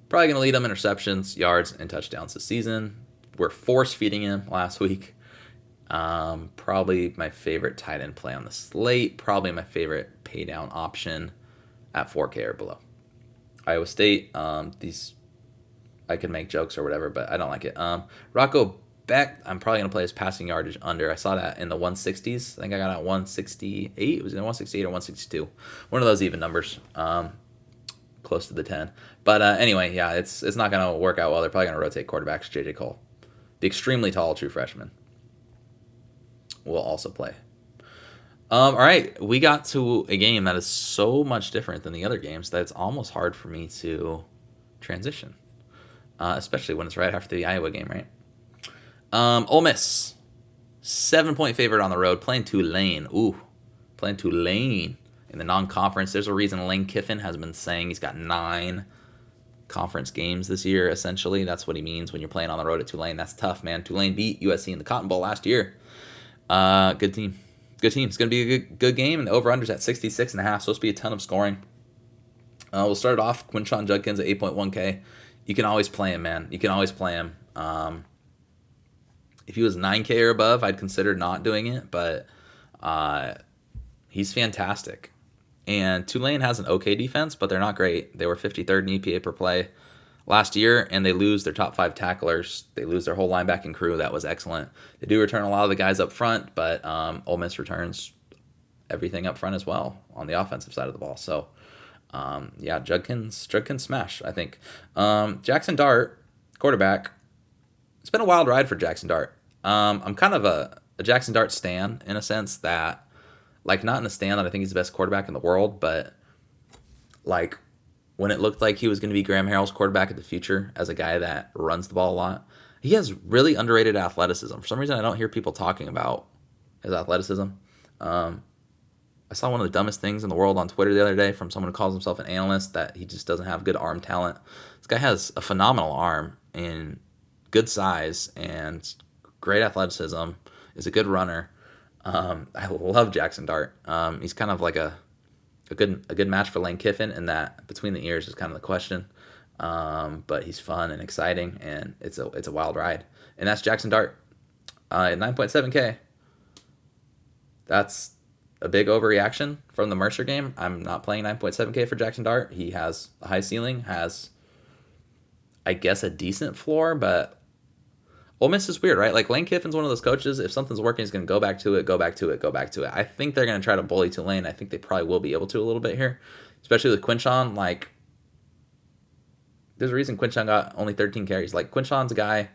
Probably going to lead them interceptions, yards, and touchdowns this season. We're force-feeding him last week. Probably my favorite tight end play on the slate. Probably my favorite pay-down option at 4K or below. Iowa State, these I could make jokes or whatever, but I don't like it. Rocco Beck, I'm probably going to play his passing yardage under. I saw that in the 160s. I think I got at 168. Was it 168 or 162? One of those even numbers, close to the 10. But anyway, yeah, it's not going to work out well. They're probably going to rotate quarterbacks. J.J. Cole, the extremely tall true freshman, will also play. All right, we got to a game that is so much different than the other games that it's almost hard for me to transition, especially when it's right after the Iowa game, right? Ole Miss, 7-point favorite on the road, playing Tulane. Playing Tulane in the non-conference. There's a reason Lane Kiffin has been saying he's got 9 conference games this year, essentially. That's what he means when you're playing on the road at Tulane. That's tough, man. Tulane beat USC in the Cotton Bowl last year. Good team. Good team. It's going to be a good game, and the over-under's at 66.5, supposed to be a ton of scoring. We'll start it off. Quinshon Judkins at 8.1K. You can always play him, man. You can always play him. If he was 9K or above, I'd consider not doing it, but he's fantastic. And Tulane has an okay defense, but they're not great. They were 53rd in EPA per play last year, and they lose their top 5 tacklers. They lose their whole linebacking crew. That was excellent. They do return a lot of the guys up front, but Ole Miss returns everything up front as well on the offensive side of the ball. So, yeah, Judkins smash, I think. Jackson Dart, quarterback. It's been a wild ride for Jackson Dart. I'm kind of a Jackson Dart stan in a sense that, like, not in a stan that I think he's the best quarterback in the world, but, like, when it looked like he was going to be Graham Harrell's quarterback of the future as a guy that runs the ball a lot, he has really underrated athleticism. For some reason, I don't hear people talking about his athleticism. I saw one of the dumbest things in the world on Twitter the other day from someone who calls himself an analyst that he just doesn't have good arm talent. This guy has a phenomenal arm and good size and great athleticism, is a good runner. I love Jackson Dart. He's kind of like a good match for Lane Kiffin, and that between the ears is kind of the question. But he's fun and exciting, and it's a wild ride. And that's Jackson Dart at 9.7K. That's a big overreaction from the Mercer game. I'm not playing 9.7K for Jackson Dart. He has a high ceiling, has, I guess, a decent floor, but Ole Miss is weird, right? Like, Lane Kiffin's one of those coaches. If something's working, he's going to go back to it. I think they're going to try to bully Tulane. I think they probably will be able to a little bit here, especially with Quinshon. Like, there's a reason Quinshon got only 13 carries. Like, Quinshon's a guy,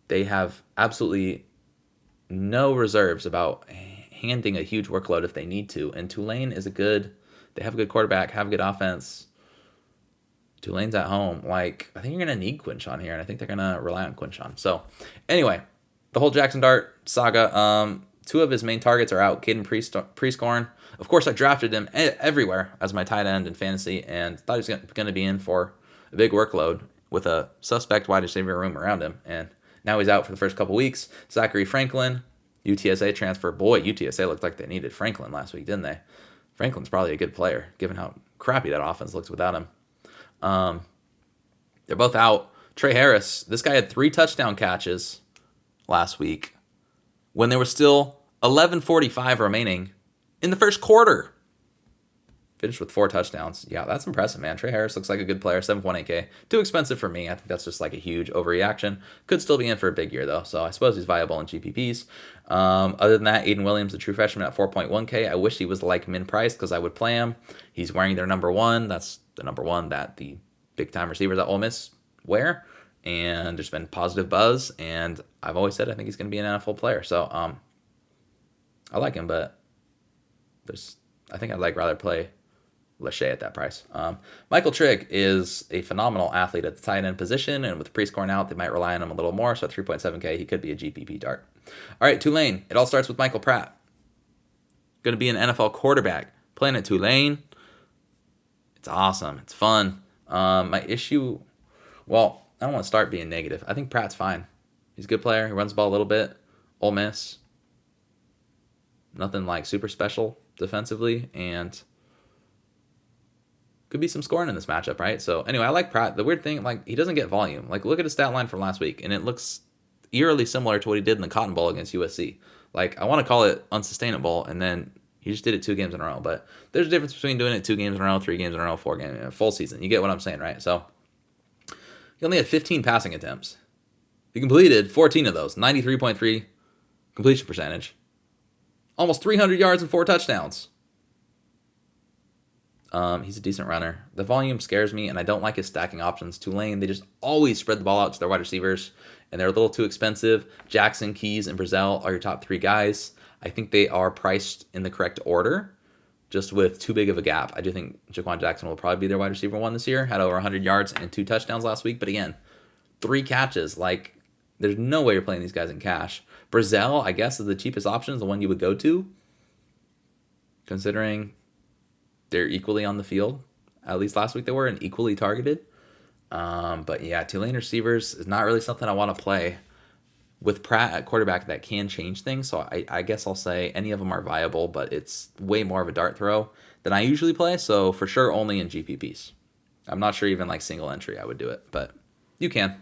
they have absolutely no reserves about handing a huge workload if they need to. And Tulane is they have a good quarterback, have a good offense. Tulane's at home. Like, I think you're going to need Quinshon here, and I think they're going to rely on Quinshon. So, anyway, the whole Jackson Dart saga, 2 of his main targets are out. Caden Prescorn. Of course, I drafted him everywhere as my tight end in fantasy and thought he was going to be in for a big workload with a suspect wide receiver room around him. And now he's out for the first couple weeks. Zachary Franklin, UTSA transfer. Boy, UTSA looked like they needed Franklin last week, didn't they? Franklin's probably a good player, given how crappy that offense looks without him. They're both out. Trey Harris, this guy had 3 touchdown catches last week when there was still 11:45 remaining in the first quarter. Finished with 4 touchdowns. Yeah, that's impressive, man. Trey Harris looks like a good player. 7.8K. Too expensive for me. I think that's just like a huge overreaction. Could still be in for a big year, though, so I suppose he's viable in GPPs. Other than that, Aiden Williams, the true freshman, at 4.1K. I wish he was like min price because I would play him. He's wearing their number 1. That's the number 1 that the big-time receivers at Ole Miss wear. and there's been positive buzz, and I've always said I think he's going to be an NFL player. So I like him, but I think I'd rather play Lachey at that price. Michael Trigg is a phenomenal athlete at the tight end position, and with Priest going out, they might rely on him a little more. So at 3.7K, he could be a GPP dart. All right, Tulane. It all starts with Michael Pratt. Going to be an NFL quarterback playing at Tulane. It's awesome. It's fun. My issue, well, I don't want to start being negative. I think Pratt's fine. He's a good player. He runs the ball a little bit. Ole Miss. Nothing super special defensively, and could be some scoring in this matchup, right? So anyway, I like Pratt. The weird thing, he doesn't get volume. Look at his stat line from last week, and it looks eerily similar to what he did in the Cotton Bowl against USC. I want to call it unsustainable, and then he just did it 2 games in a row. But there's a difference between doing it 2 games in a row, 3 games in a row, 4 games, full season. You get what I'm saying, right? So he only had 15 passing attempts. He completed 14 of those, 93.3 completion percentage. Almost 300 yards and 4 touchdowns. He's a decent runner. The volume scares me, and I don't like his stacking options. Tulane, they just always spread the ball out to their wide receivers, and they're a little too expensive. Jackson, Keys, and Brazel are your top 3 guys. I think they are priced in the correct order, just with too big of a gap. I do think Jaquan Jackson will probably be their wide receiver 1 this year. Had over 100 yards and 2 touchdowns last week, but again, 3 catches. There's no way you're playing these guys in cash. Brazel, I guess, is the cheapest option, is the one you would go to, considering they're equally on the field. At least last week they were, and equally targeted. But yeah, Tulane receivers is not really something I want to play. With Pratt at quarterback, that can change things. So I guess I'll say any of them are viable, but it's way more of a dart throw than I usually play. So for sure, only in GPPs. I'm not sure even single entry I would do it, but you can.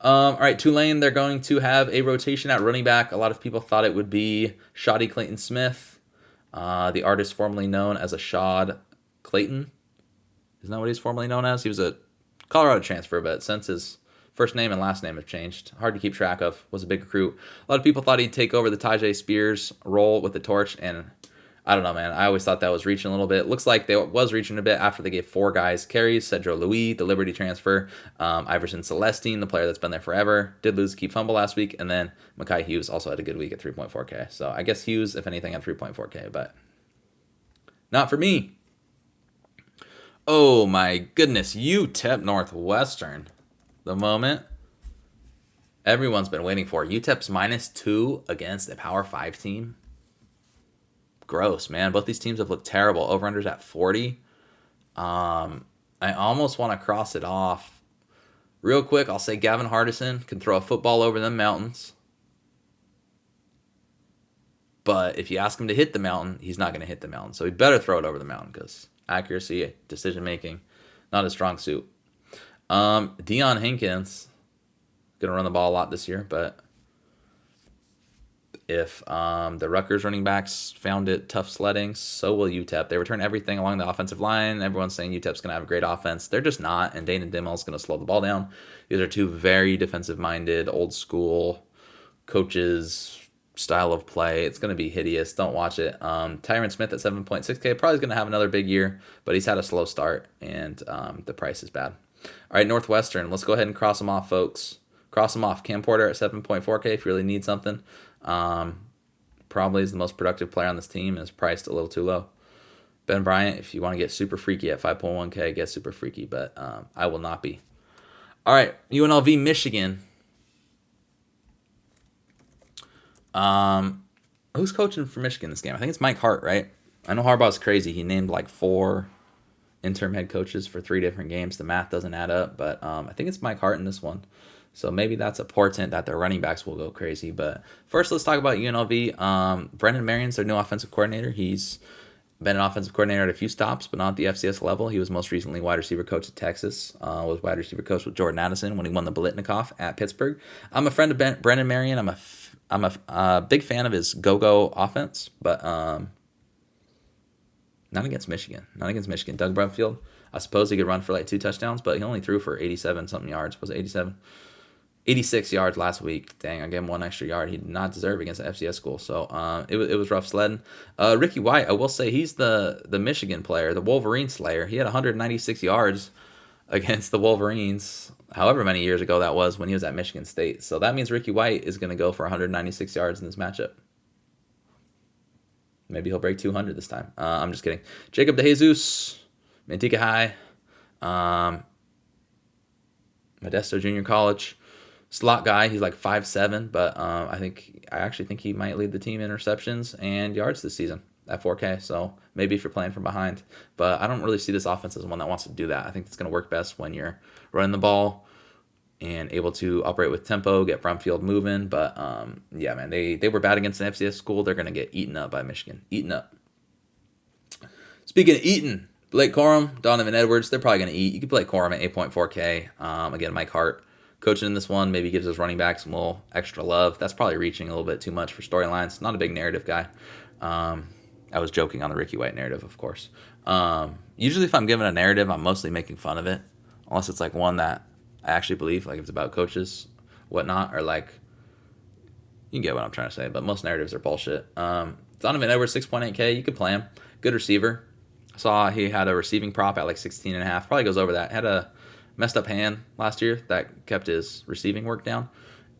All right, Tulane, they're going to have a rotation at running back. A lot of people thought it would be Shoddy Clayton Smith, the artist formerly known as Ashad Clayton. Isn't that what he's formerly known as? He was a Colorado transfer, but since his first name and last name have changed, hard to keep track of, was a big recruit. A lot of people thought he'd take over the Tyjae Spears role with the torch, and I don't know, man. I always thought that was reaching a little bit. Looks like they was reaching a bit after they gave 4 guys carries. Cedro Louis, the Liberty transfer. Iverson Celestine, the player that's been there forever. Did lose a key fumble last week. And then Mekhi Hughes also had a good week at 3.4K. So I guess Hughes, if anything, at 3.4K. But not for me. Oh, my goodness. UTEP Northwestern. The moment everyone's been waiting for. UTEP's -2 against a Power 5 team. Gross, man. Both these teams have looked terrible. Over-unders at 40. I almost want to cross it off. Real quick, I'll say Gavin Hardison can throw a football over them mountains. But if you ask him to hit the mountain, he's not going to hit the mountain. So he better throw it over the mountain because accuracy, decision-making, not a strong suit. Deion Hankins, going to run the ball a lot this year, but if the Rutgers running backs found it tough sledding, so will UTEP. They return everything along the offensive line. Everyone's saying UTEP's going to have a great offense. They're just not, and Dana Dimmel's going to slow the ball down. These are 2 very defensive-minded, old-school coaches' style of play. It's going to be hideous. Don't watch it. Tyron Smith at 7.6K probably is going to have another big year, but he's had a slow start, and the price is bad. All right, Northwestern. Let's go ahead and cross them off, folks. Cross them off. Cam Porter at 7.4K if you really need something. Probably is the most productive player on this team and is priced a little too low. Ben Bryant, if you want to get super freaky at 5.1K, get super freaky, but I will not be. All right, UNLV, Michigan. Who's coaching for Michigan this game? I think it's Mike Hart, right? I know Harbaugh's crazy. He named 4 interim head coaches for 3 different games. The math doesn't add up, but I think it's Mike Hart in this one. So maybe that's a portent that their running backs will go crazy. But first, let's talk about UNLV. Brendan Marion's their new offensive coordinator. He's been an offensive coordinator at a few stops, but not at the FCS level. He was most recently wide receiver coach at Texas. Was wide receiver coach with Jordan Addison when he won the Biletnikoff at Pittsburgh. I'm a friend of Brendan Marion. I'm a big fan of his go-go offense, but not against Michigan. Not against Michigan. Doug Brumfield, I suppose he could run for 2 touchdowns, but he only threw for 87-something yards. Was it 87? 86 yards last week. Dang, I gave him 1 extra yard. He did not deserve against the FCS school. So it was rough sledding. Ricky White, I will say he's the Michigan player, the Wolverine Slayer. He had 196 yards against the Wolverines, however many years ago that was when he was at Michigan State. So that means Ricky White is going to go for 196 yards in this matchup. Maybe he'll break 200 this time. I'm just kidding. Jacob DeJesus, Manteca High, Modesto Junior College, slot guy. He's like 5'7", but I actually think he might lead the team in interceptions and yards this season at 4K. So maybe if you're playing from behind, but I don't really see this offense as one that wants to do that. I think it's going to work best when you're running the ball and able to operate with tempo, get front field moving. But yeah, man, they were bad against an FCS school. They're going to get eaten up by Michigan. Eaten up. Speaking of eating, Blake Corum, Donovan Edwards, they're probably going to eat. You can play Corum at 8.4K. Again, Mike Hart coaching in this one maybe gives his running backs a little extra love. That's probably reaching a little bit too much for storylines. Not a big narrative guy. I was joking on the Ricky White narrative, of course. Usually if I'm giving a narrative, I'm mostly making fun of it. Unless it's like one that I actually believe, like if it's about coaches, whatnot, or like, you get what I'm trying to say, but most narratives are bullshit. Donovan Edwards, 6.8K, you could play him. Good receiver. Saw he had a receiving prop at like 16.5. Probably goes over that. Had a messed up hand last year that kept his receiving work down.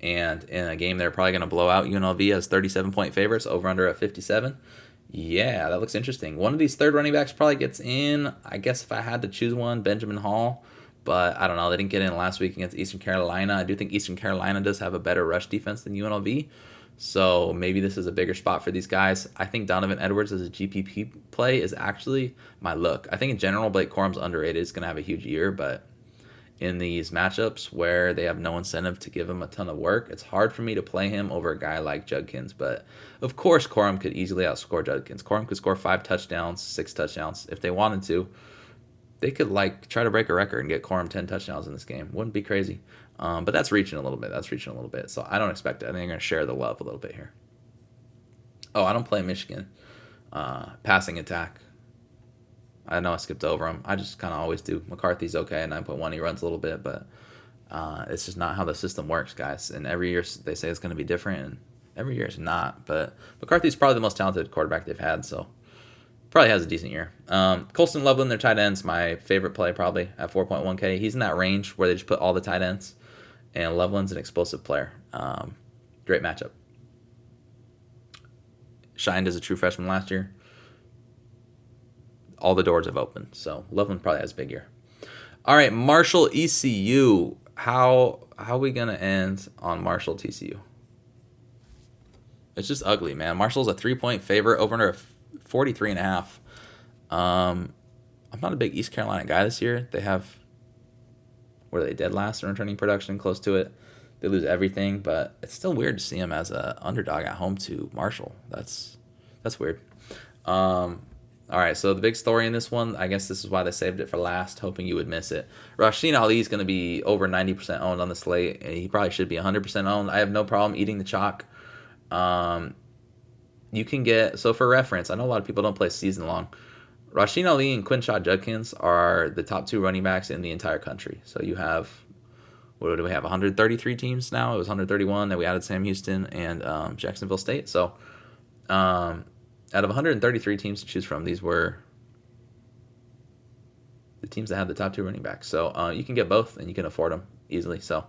And in a game they're probably going to blow out UNLV as 37-point favorites, over under at 57. Yeah, that looks interesting. One of these third running backs probably gets in. I guess if I had to choose one, Benjamin Hall. But I don't know. They didn't get in last week against Eastern Carolina. I do think Eastern Carolina does have a better rush defense than UNLV. So maybe this is a bigger spot for these guys. I think Donovan Edwards as a GPP play is actually my look. I think in general, Blake Corum's underrated. He's going to have a huge year. But in these matchups where they have no incentive to give him a ton of work, it's hard for me to play him over a guy like Judkins. But of course, Corum could easily outscore Judkins. Corum could score 5 touchdowns, 6 touchdowns if they wanted to. They could like try to break a record and get Corum 10 touchdowns in this game. Wouldn't be crazy. But that's reaching a little bit. So I don't expect it. I think they're going to share the love a little bit here. Oh, I don't play Michigan. Passing attack. I know I skipped over him. I just kind of always do. McCarthy's okay at 9.1. He runs a little bit, but it's just not how the system works, guys. And every year they say it's going to be different, and every year it's not. But McCarthy's probably the most talented quarterback they've had, so probably has a decent year. Colston Loveland, their tight end's my favorite play probably at 4.1K. He's in that range where they just put all the tight ends, and Loveland's an explosive player. Great matchup. Shined as a true freshman last year. All the doors have opened, so Loveland probably has a big year. All right, Marshall ECU. How are we going to end on Marshall TCU? It's just ugly, man. Marshall's a 3-point favorite, over under 43.5. I'm not a big East Carolina guy this year. They have, were they dead last in returning production, close to it. They lose everything, but it's still weird to see them as an underdog at home to Marshall. That's weird. All right, so the big story in this one, I guess this is why they saved it for last, hoping you would miss it. Rasheen Ali is going to be over 90% owned on the slate. He probably should be 100% owned. I have no problem eating the chalk. You can get, so for reference, I know a lot of people don't play season long. Rasheen Ali and Quinshot Judkins are the top 2 running backs in the entire country. So you have, what do we have, 133 teams now? It was 131 that we added Sam Houston and Jacksonville State. So out of 133 teams to choose from, these were the teams that had the top 2 running backs. So you can get both, and you can afford them easily. So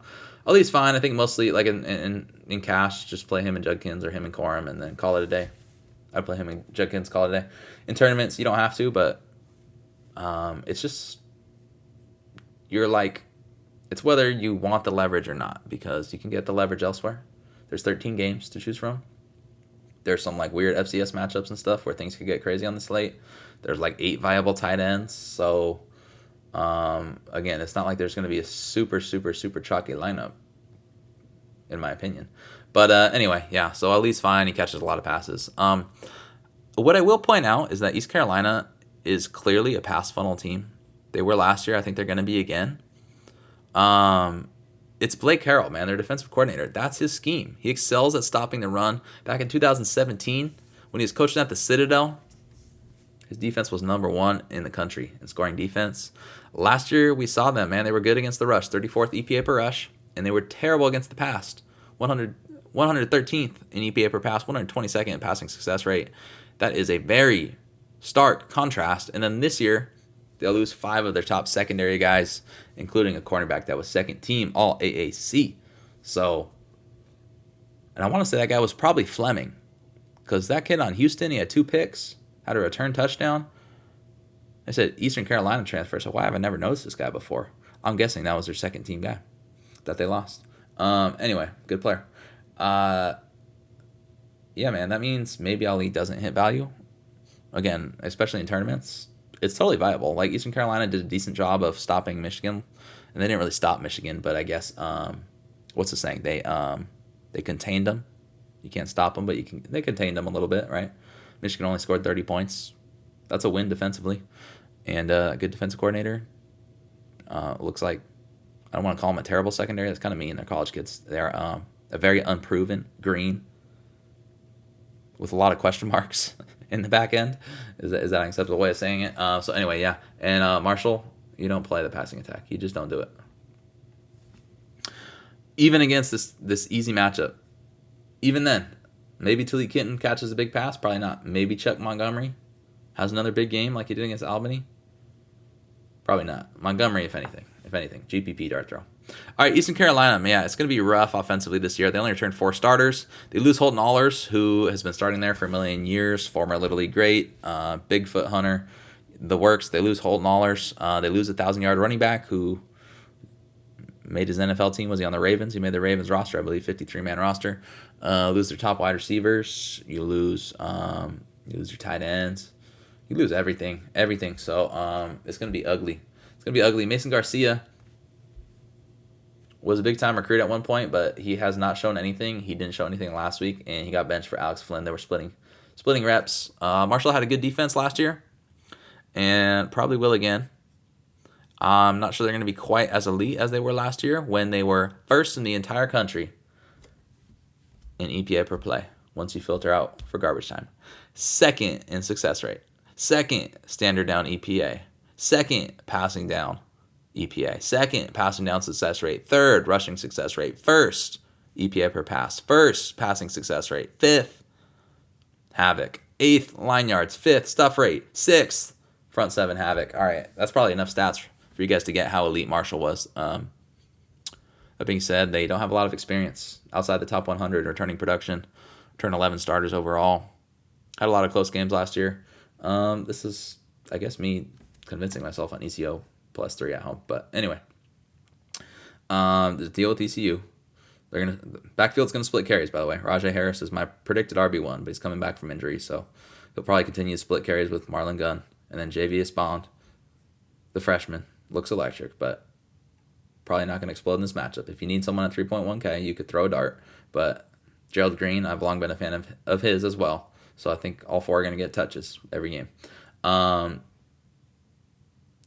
Ali's fine. I think mostly like in cash, just play him and Judkins or him and Corum, and then call it a day. I'd play him and Judkins, call it a day. In tournaments, you don't have to, but it's just, you're like, it's whether you want the leverage or not, because you can get the leverage elsewhere. There's 13 games to choose from. There's some like weird FCS matchups and stuff where things could get crazy on the slate. There's like 8 viable tight ends. So, again, it's not like there's going to be a super, super, super chalky lineup, in my opinion. But anyway, yeah, so Ali's fine. He catches a lot of passes. What I will point out is that East Carolina is clearly a pass funnel team. They were last year. I think they're going to be again. It's Blake Harrell, man, their defensive coordinator. That's his scheme. He excels at stopping the run. Back in 2017, when he was coaching at the Citadel, his defense was number 1 in the country in scoring defense. Last year, we saw them, man. They were good against the rush, 34th EPA per rush, and they were terrible against the pass. 113th in EPA per pass, 122nd in passing success rate. That is a very stark contrast. And then this year, They'll lose 5 of their top secondary guys, including a cornerback that was second team all AAC. So, and I want to say that guy was probably Fleming, because that kid on Houston, he had 2 picks, had a return touchdown. I said Eastern Carolina transfer, so why have I never noticed this guy before? I'm guessing that was their second team guy that they lost. Anyway, good player. Yeah, man, that means maybe Ali doesn't hit value. Again, especially in tournaments, it's totally viable. Like, Eastern Carolina did a decent job of stopping Michigan, and they didn't really stop Michigan, but I guess what's the saying? They contained them. You can't stop them, but they contained them a little bit, right? Michigan only scored 30 points. That's a win defensively, and a good defensive coordinator. Looks like, I don't want to call them a terrible secondary. That's kind of mean. They're college kids. They're a very unproven green with a lot of question marks in the back end. Is that an acceptable way of saying it? So anyway, yeah. And Marshall, you don't play the passing attack. You just don't do it. Even against this easy matchup, even then, maybe Talik Kitten catches a big pass. Probably not. Maybe Chuck Montgomery has another big game like he did against Albany. Probably not. Montgomery, if anything. GPP dart throw. All right, Eastern Carolina, yeah, it's going to be rough offensively this year. They only returned 4 starters. They lose Holton Allers, who has been starting there for a million years, former Little League great, Bigfoot hunter, the works. They lose Holton Allers. They lose a 1,000-yard running back who made his NFL team. Was he on the Ravens? He made the Ravens roster, I believe, 53-man roster. Lose their top wide receivers. You lose your tight ends. You lose everything. So it's going to be ugly. Mason Garcia was a big-time recruit at one point, but he has not shown anything. He didn't show anything last week, and he got benched for Alex Flynn. They were splitting reps. Marshall had a good defense last year, and probably will again. I'm not sure they're going to be quite as elite as they were last year when they were first in the entire country in EPA per play, once you filter out for garbage time. Second in success rate. Second standard down EPA. Second passing down EPA. Second passing down success rate. Third rushing success rate. First EPA per pass. First passing success rate. Fifth havoc. Eighth line yards. Fifth stuff rate. Sixth front 7 havoc. All right, that's probably enough stats for you guys to get how elite Marshall was. That being said, they don't have a lot of experience outside the top 100 returning production. Returned 11 starters overall. Had a lot of close games last year. This is, I guess, me convincing myself on ECO +3 at home. But anyway, the deal with ECU, backfield's gonna split carries. By the way, Rajay Harris is my predicted RB1, but he's coming back from injury, so he'll probably continue to split carries with Marlon Gunn, and then Javius Bond, the freshman, looks electric, but probably not gonna explode in this matchup. If you need someone at 3.1K, you could throw a dart, but Gerald Green, I've long been a fan of his as well, so I think all 4 are gonna get touches every game.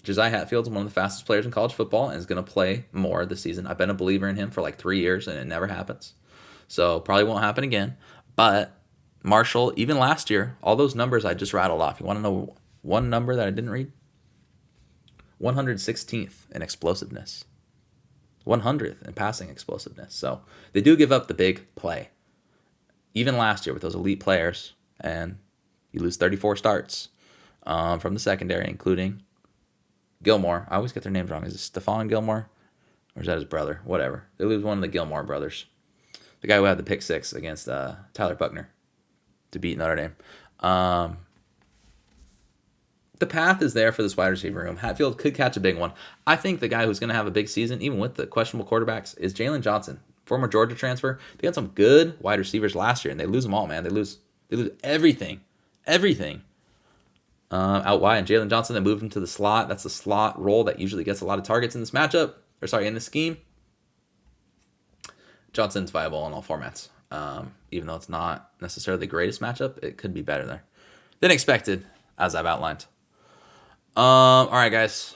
Josiah Hatfield's one of the fastest players in college football and is going to play more this season. I've been a believer in him for like 3 years, and it never happens. So probably won't happen again. But Marshall, even last year, all those numbers I just rattled off. You want to know one number that I didn't read? 116th in explosiveness. 100th in passing explosiveness. So they do give up the big play. Even last year with those elite players, and you lose 34 starts from the secondary, including Gilmore. I always get their names wrong. Is it Stephon Gilmore? Or is that his brother? Whatever. They lose one of the Gilmore brothers. The guy who had the pick 6 against Tyler Buckner to beat Notre Dame. The path is there for this wide receiver room. Hatfield could catch a big one. I think the guy who's going to have a big season, even with the questionable quarterbacks, is Jalen Johnson, former Georgia transfer. They had some good wide receivers last year, and they lose them all, man. They lose everything. Out wide, and Jalen Johnson, they moved him to the slot. That's the slot role that usually gets a lot of targets in this matchup. In this scheme. Johnson's viable in all formats. Even though it's not necessarily the greatest matchup, it could be better there than expected, as I've outlined. All right, guys.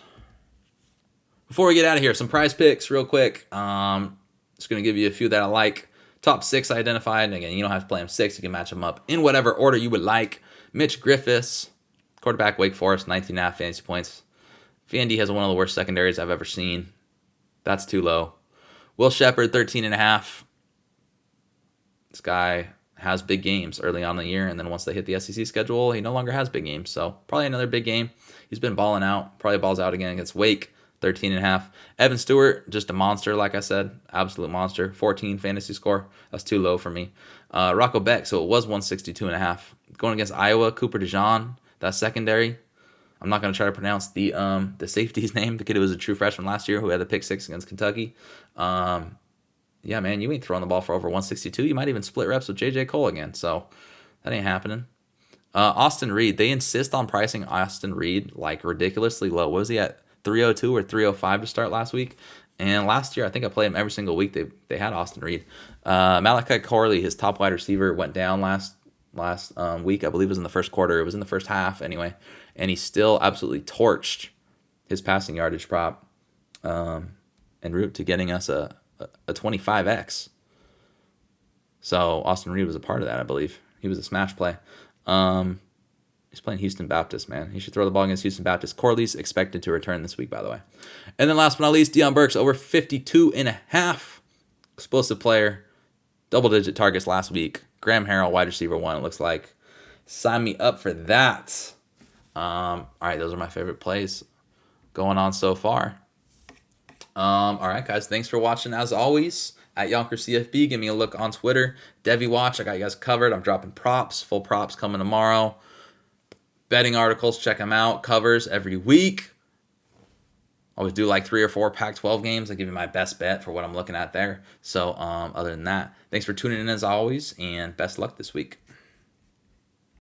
Before we get out of here, some prize picks real quick. Just going to give you a few that I like. Top 6 I identified. And again, you don't have to play them 6. You can match them up in whatever order you would like. Mitch Griffiths, quarterback, Wake Forest, 19.5 fantasy points. Vandy has one of the worst secondaries I've ever seen. That's too low. Will Shepard, 13.5. This guy has big games early on in the year, and then once they hit the SEC schedule, he no longer has big games. So probably another big game. He's been balling out. Probably balls out again against Wake, 13.5. Evan Stewart, just a monster, like I said. Absolute monster. 14 fantasy score. That's too low for me. Rocco Beck, so it was 162.5. Going against Iowa, Cooper DeJean, that secondary. I'm not going to try to pronounce the safety's name. The kid who was a true freshman last year who had the pick 6 against Kentucky. Yeah, man, you ain't throwing the ball for over 162. You might even split reps with J.J. Cole again. So that ain't happening. Austin Reed. They insist on pricing Austin Reed like ridiculously low. What was he at? 302 or 305 to start last week. And last year, I think I played him every single week. They had Austin Reed. Malachi Corley, his top wide receiver, went down last week. I believe it was in the first quarter. It was in the first half anyway. And he still absolutely torched his passing yardage prop en route to getting us a 25x. So Austin Reed was a part of that, I believe. He was a smash play. He's playing Houston Baptist, man. He should throw the ball against Houston Baptist. Corley's expected to return this week, by the way. And then last but not least, Deion Burks, over 52.5. Explosive player. Double-digit targets last week. Graham Harrell, wide receiver 1, it looks like. Sign me up for that. All right, those are my favorite plays going on so far. All right, guys, thanks for watching. As always, at Yonkers CFB, give me a look on Twitter. Devi Watch, I got you guys covered. I'm dropping props, full props coming tomorrow. Betting articles, check them out. Covers every week. Always do like 3 or 4 Pac-12 games. I give you my best bet for what I'm looking at there. So other than that, thanks for tuning in as always, and best luck this week.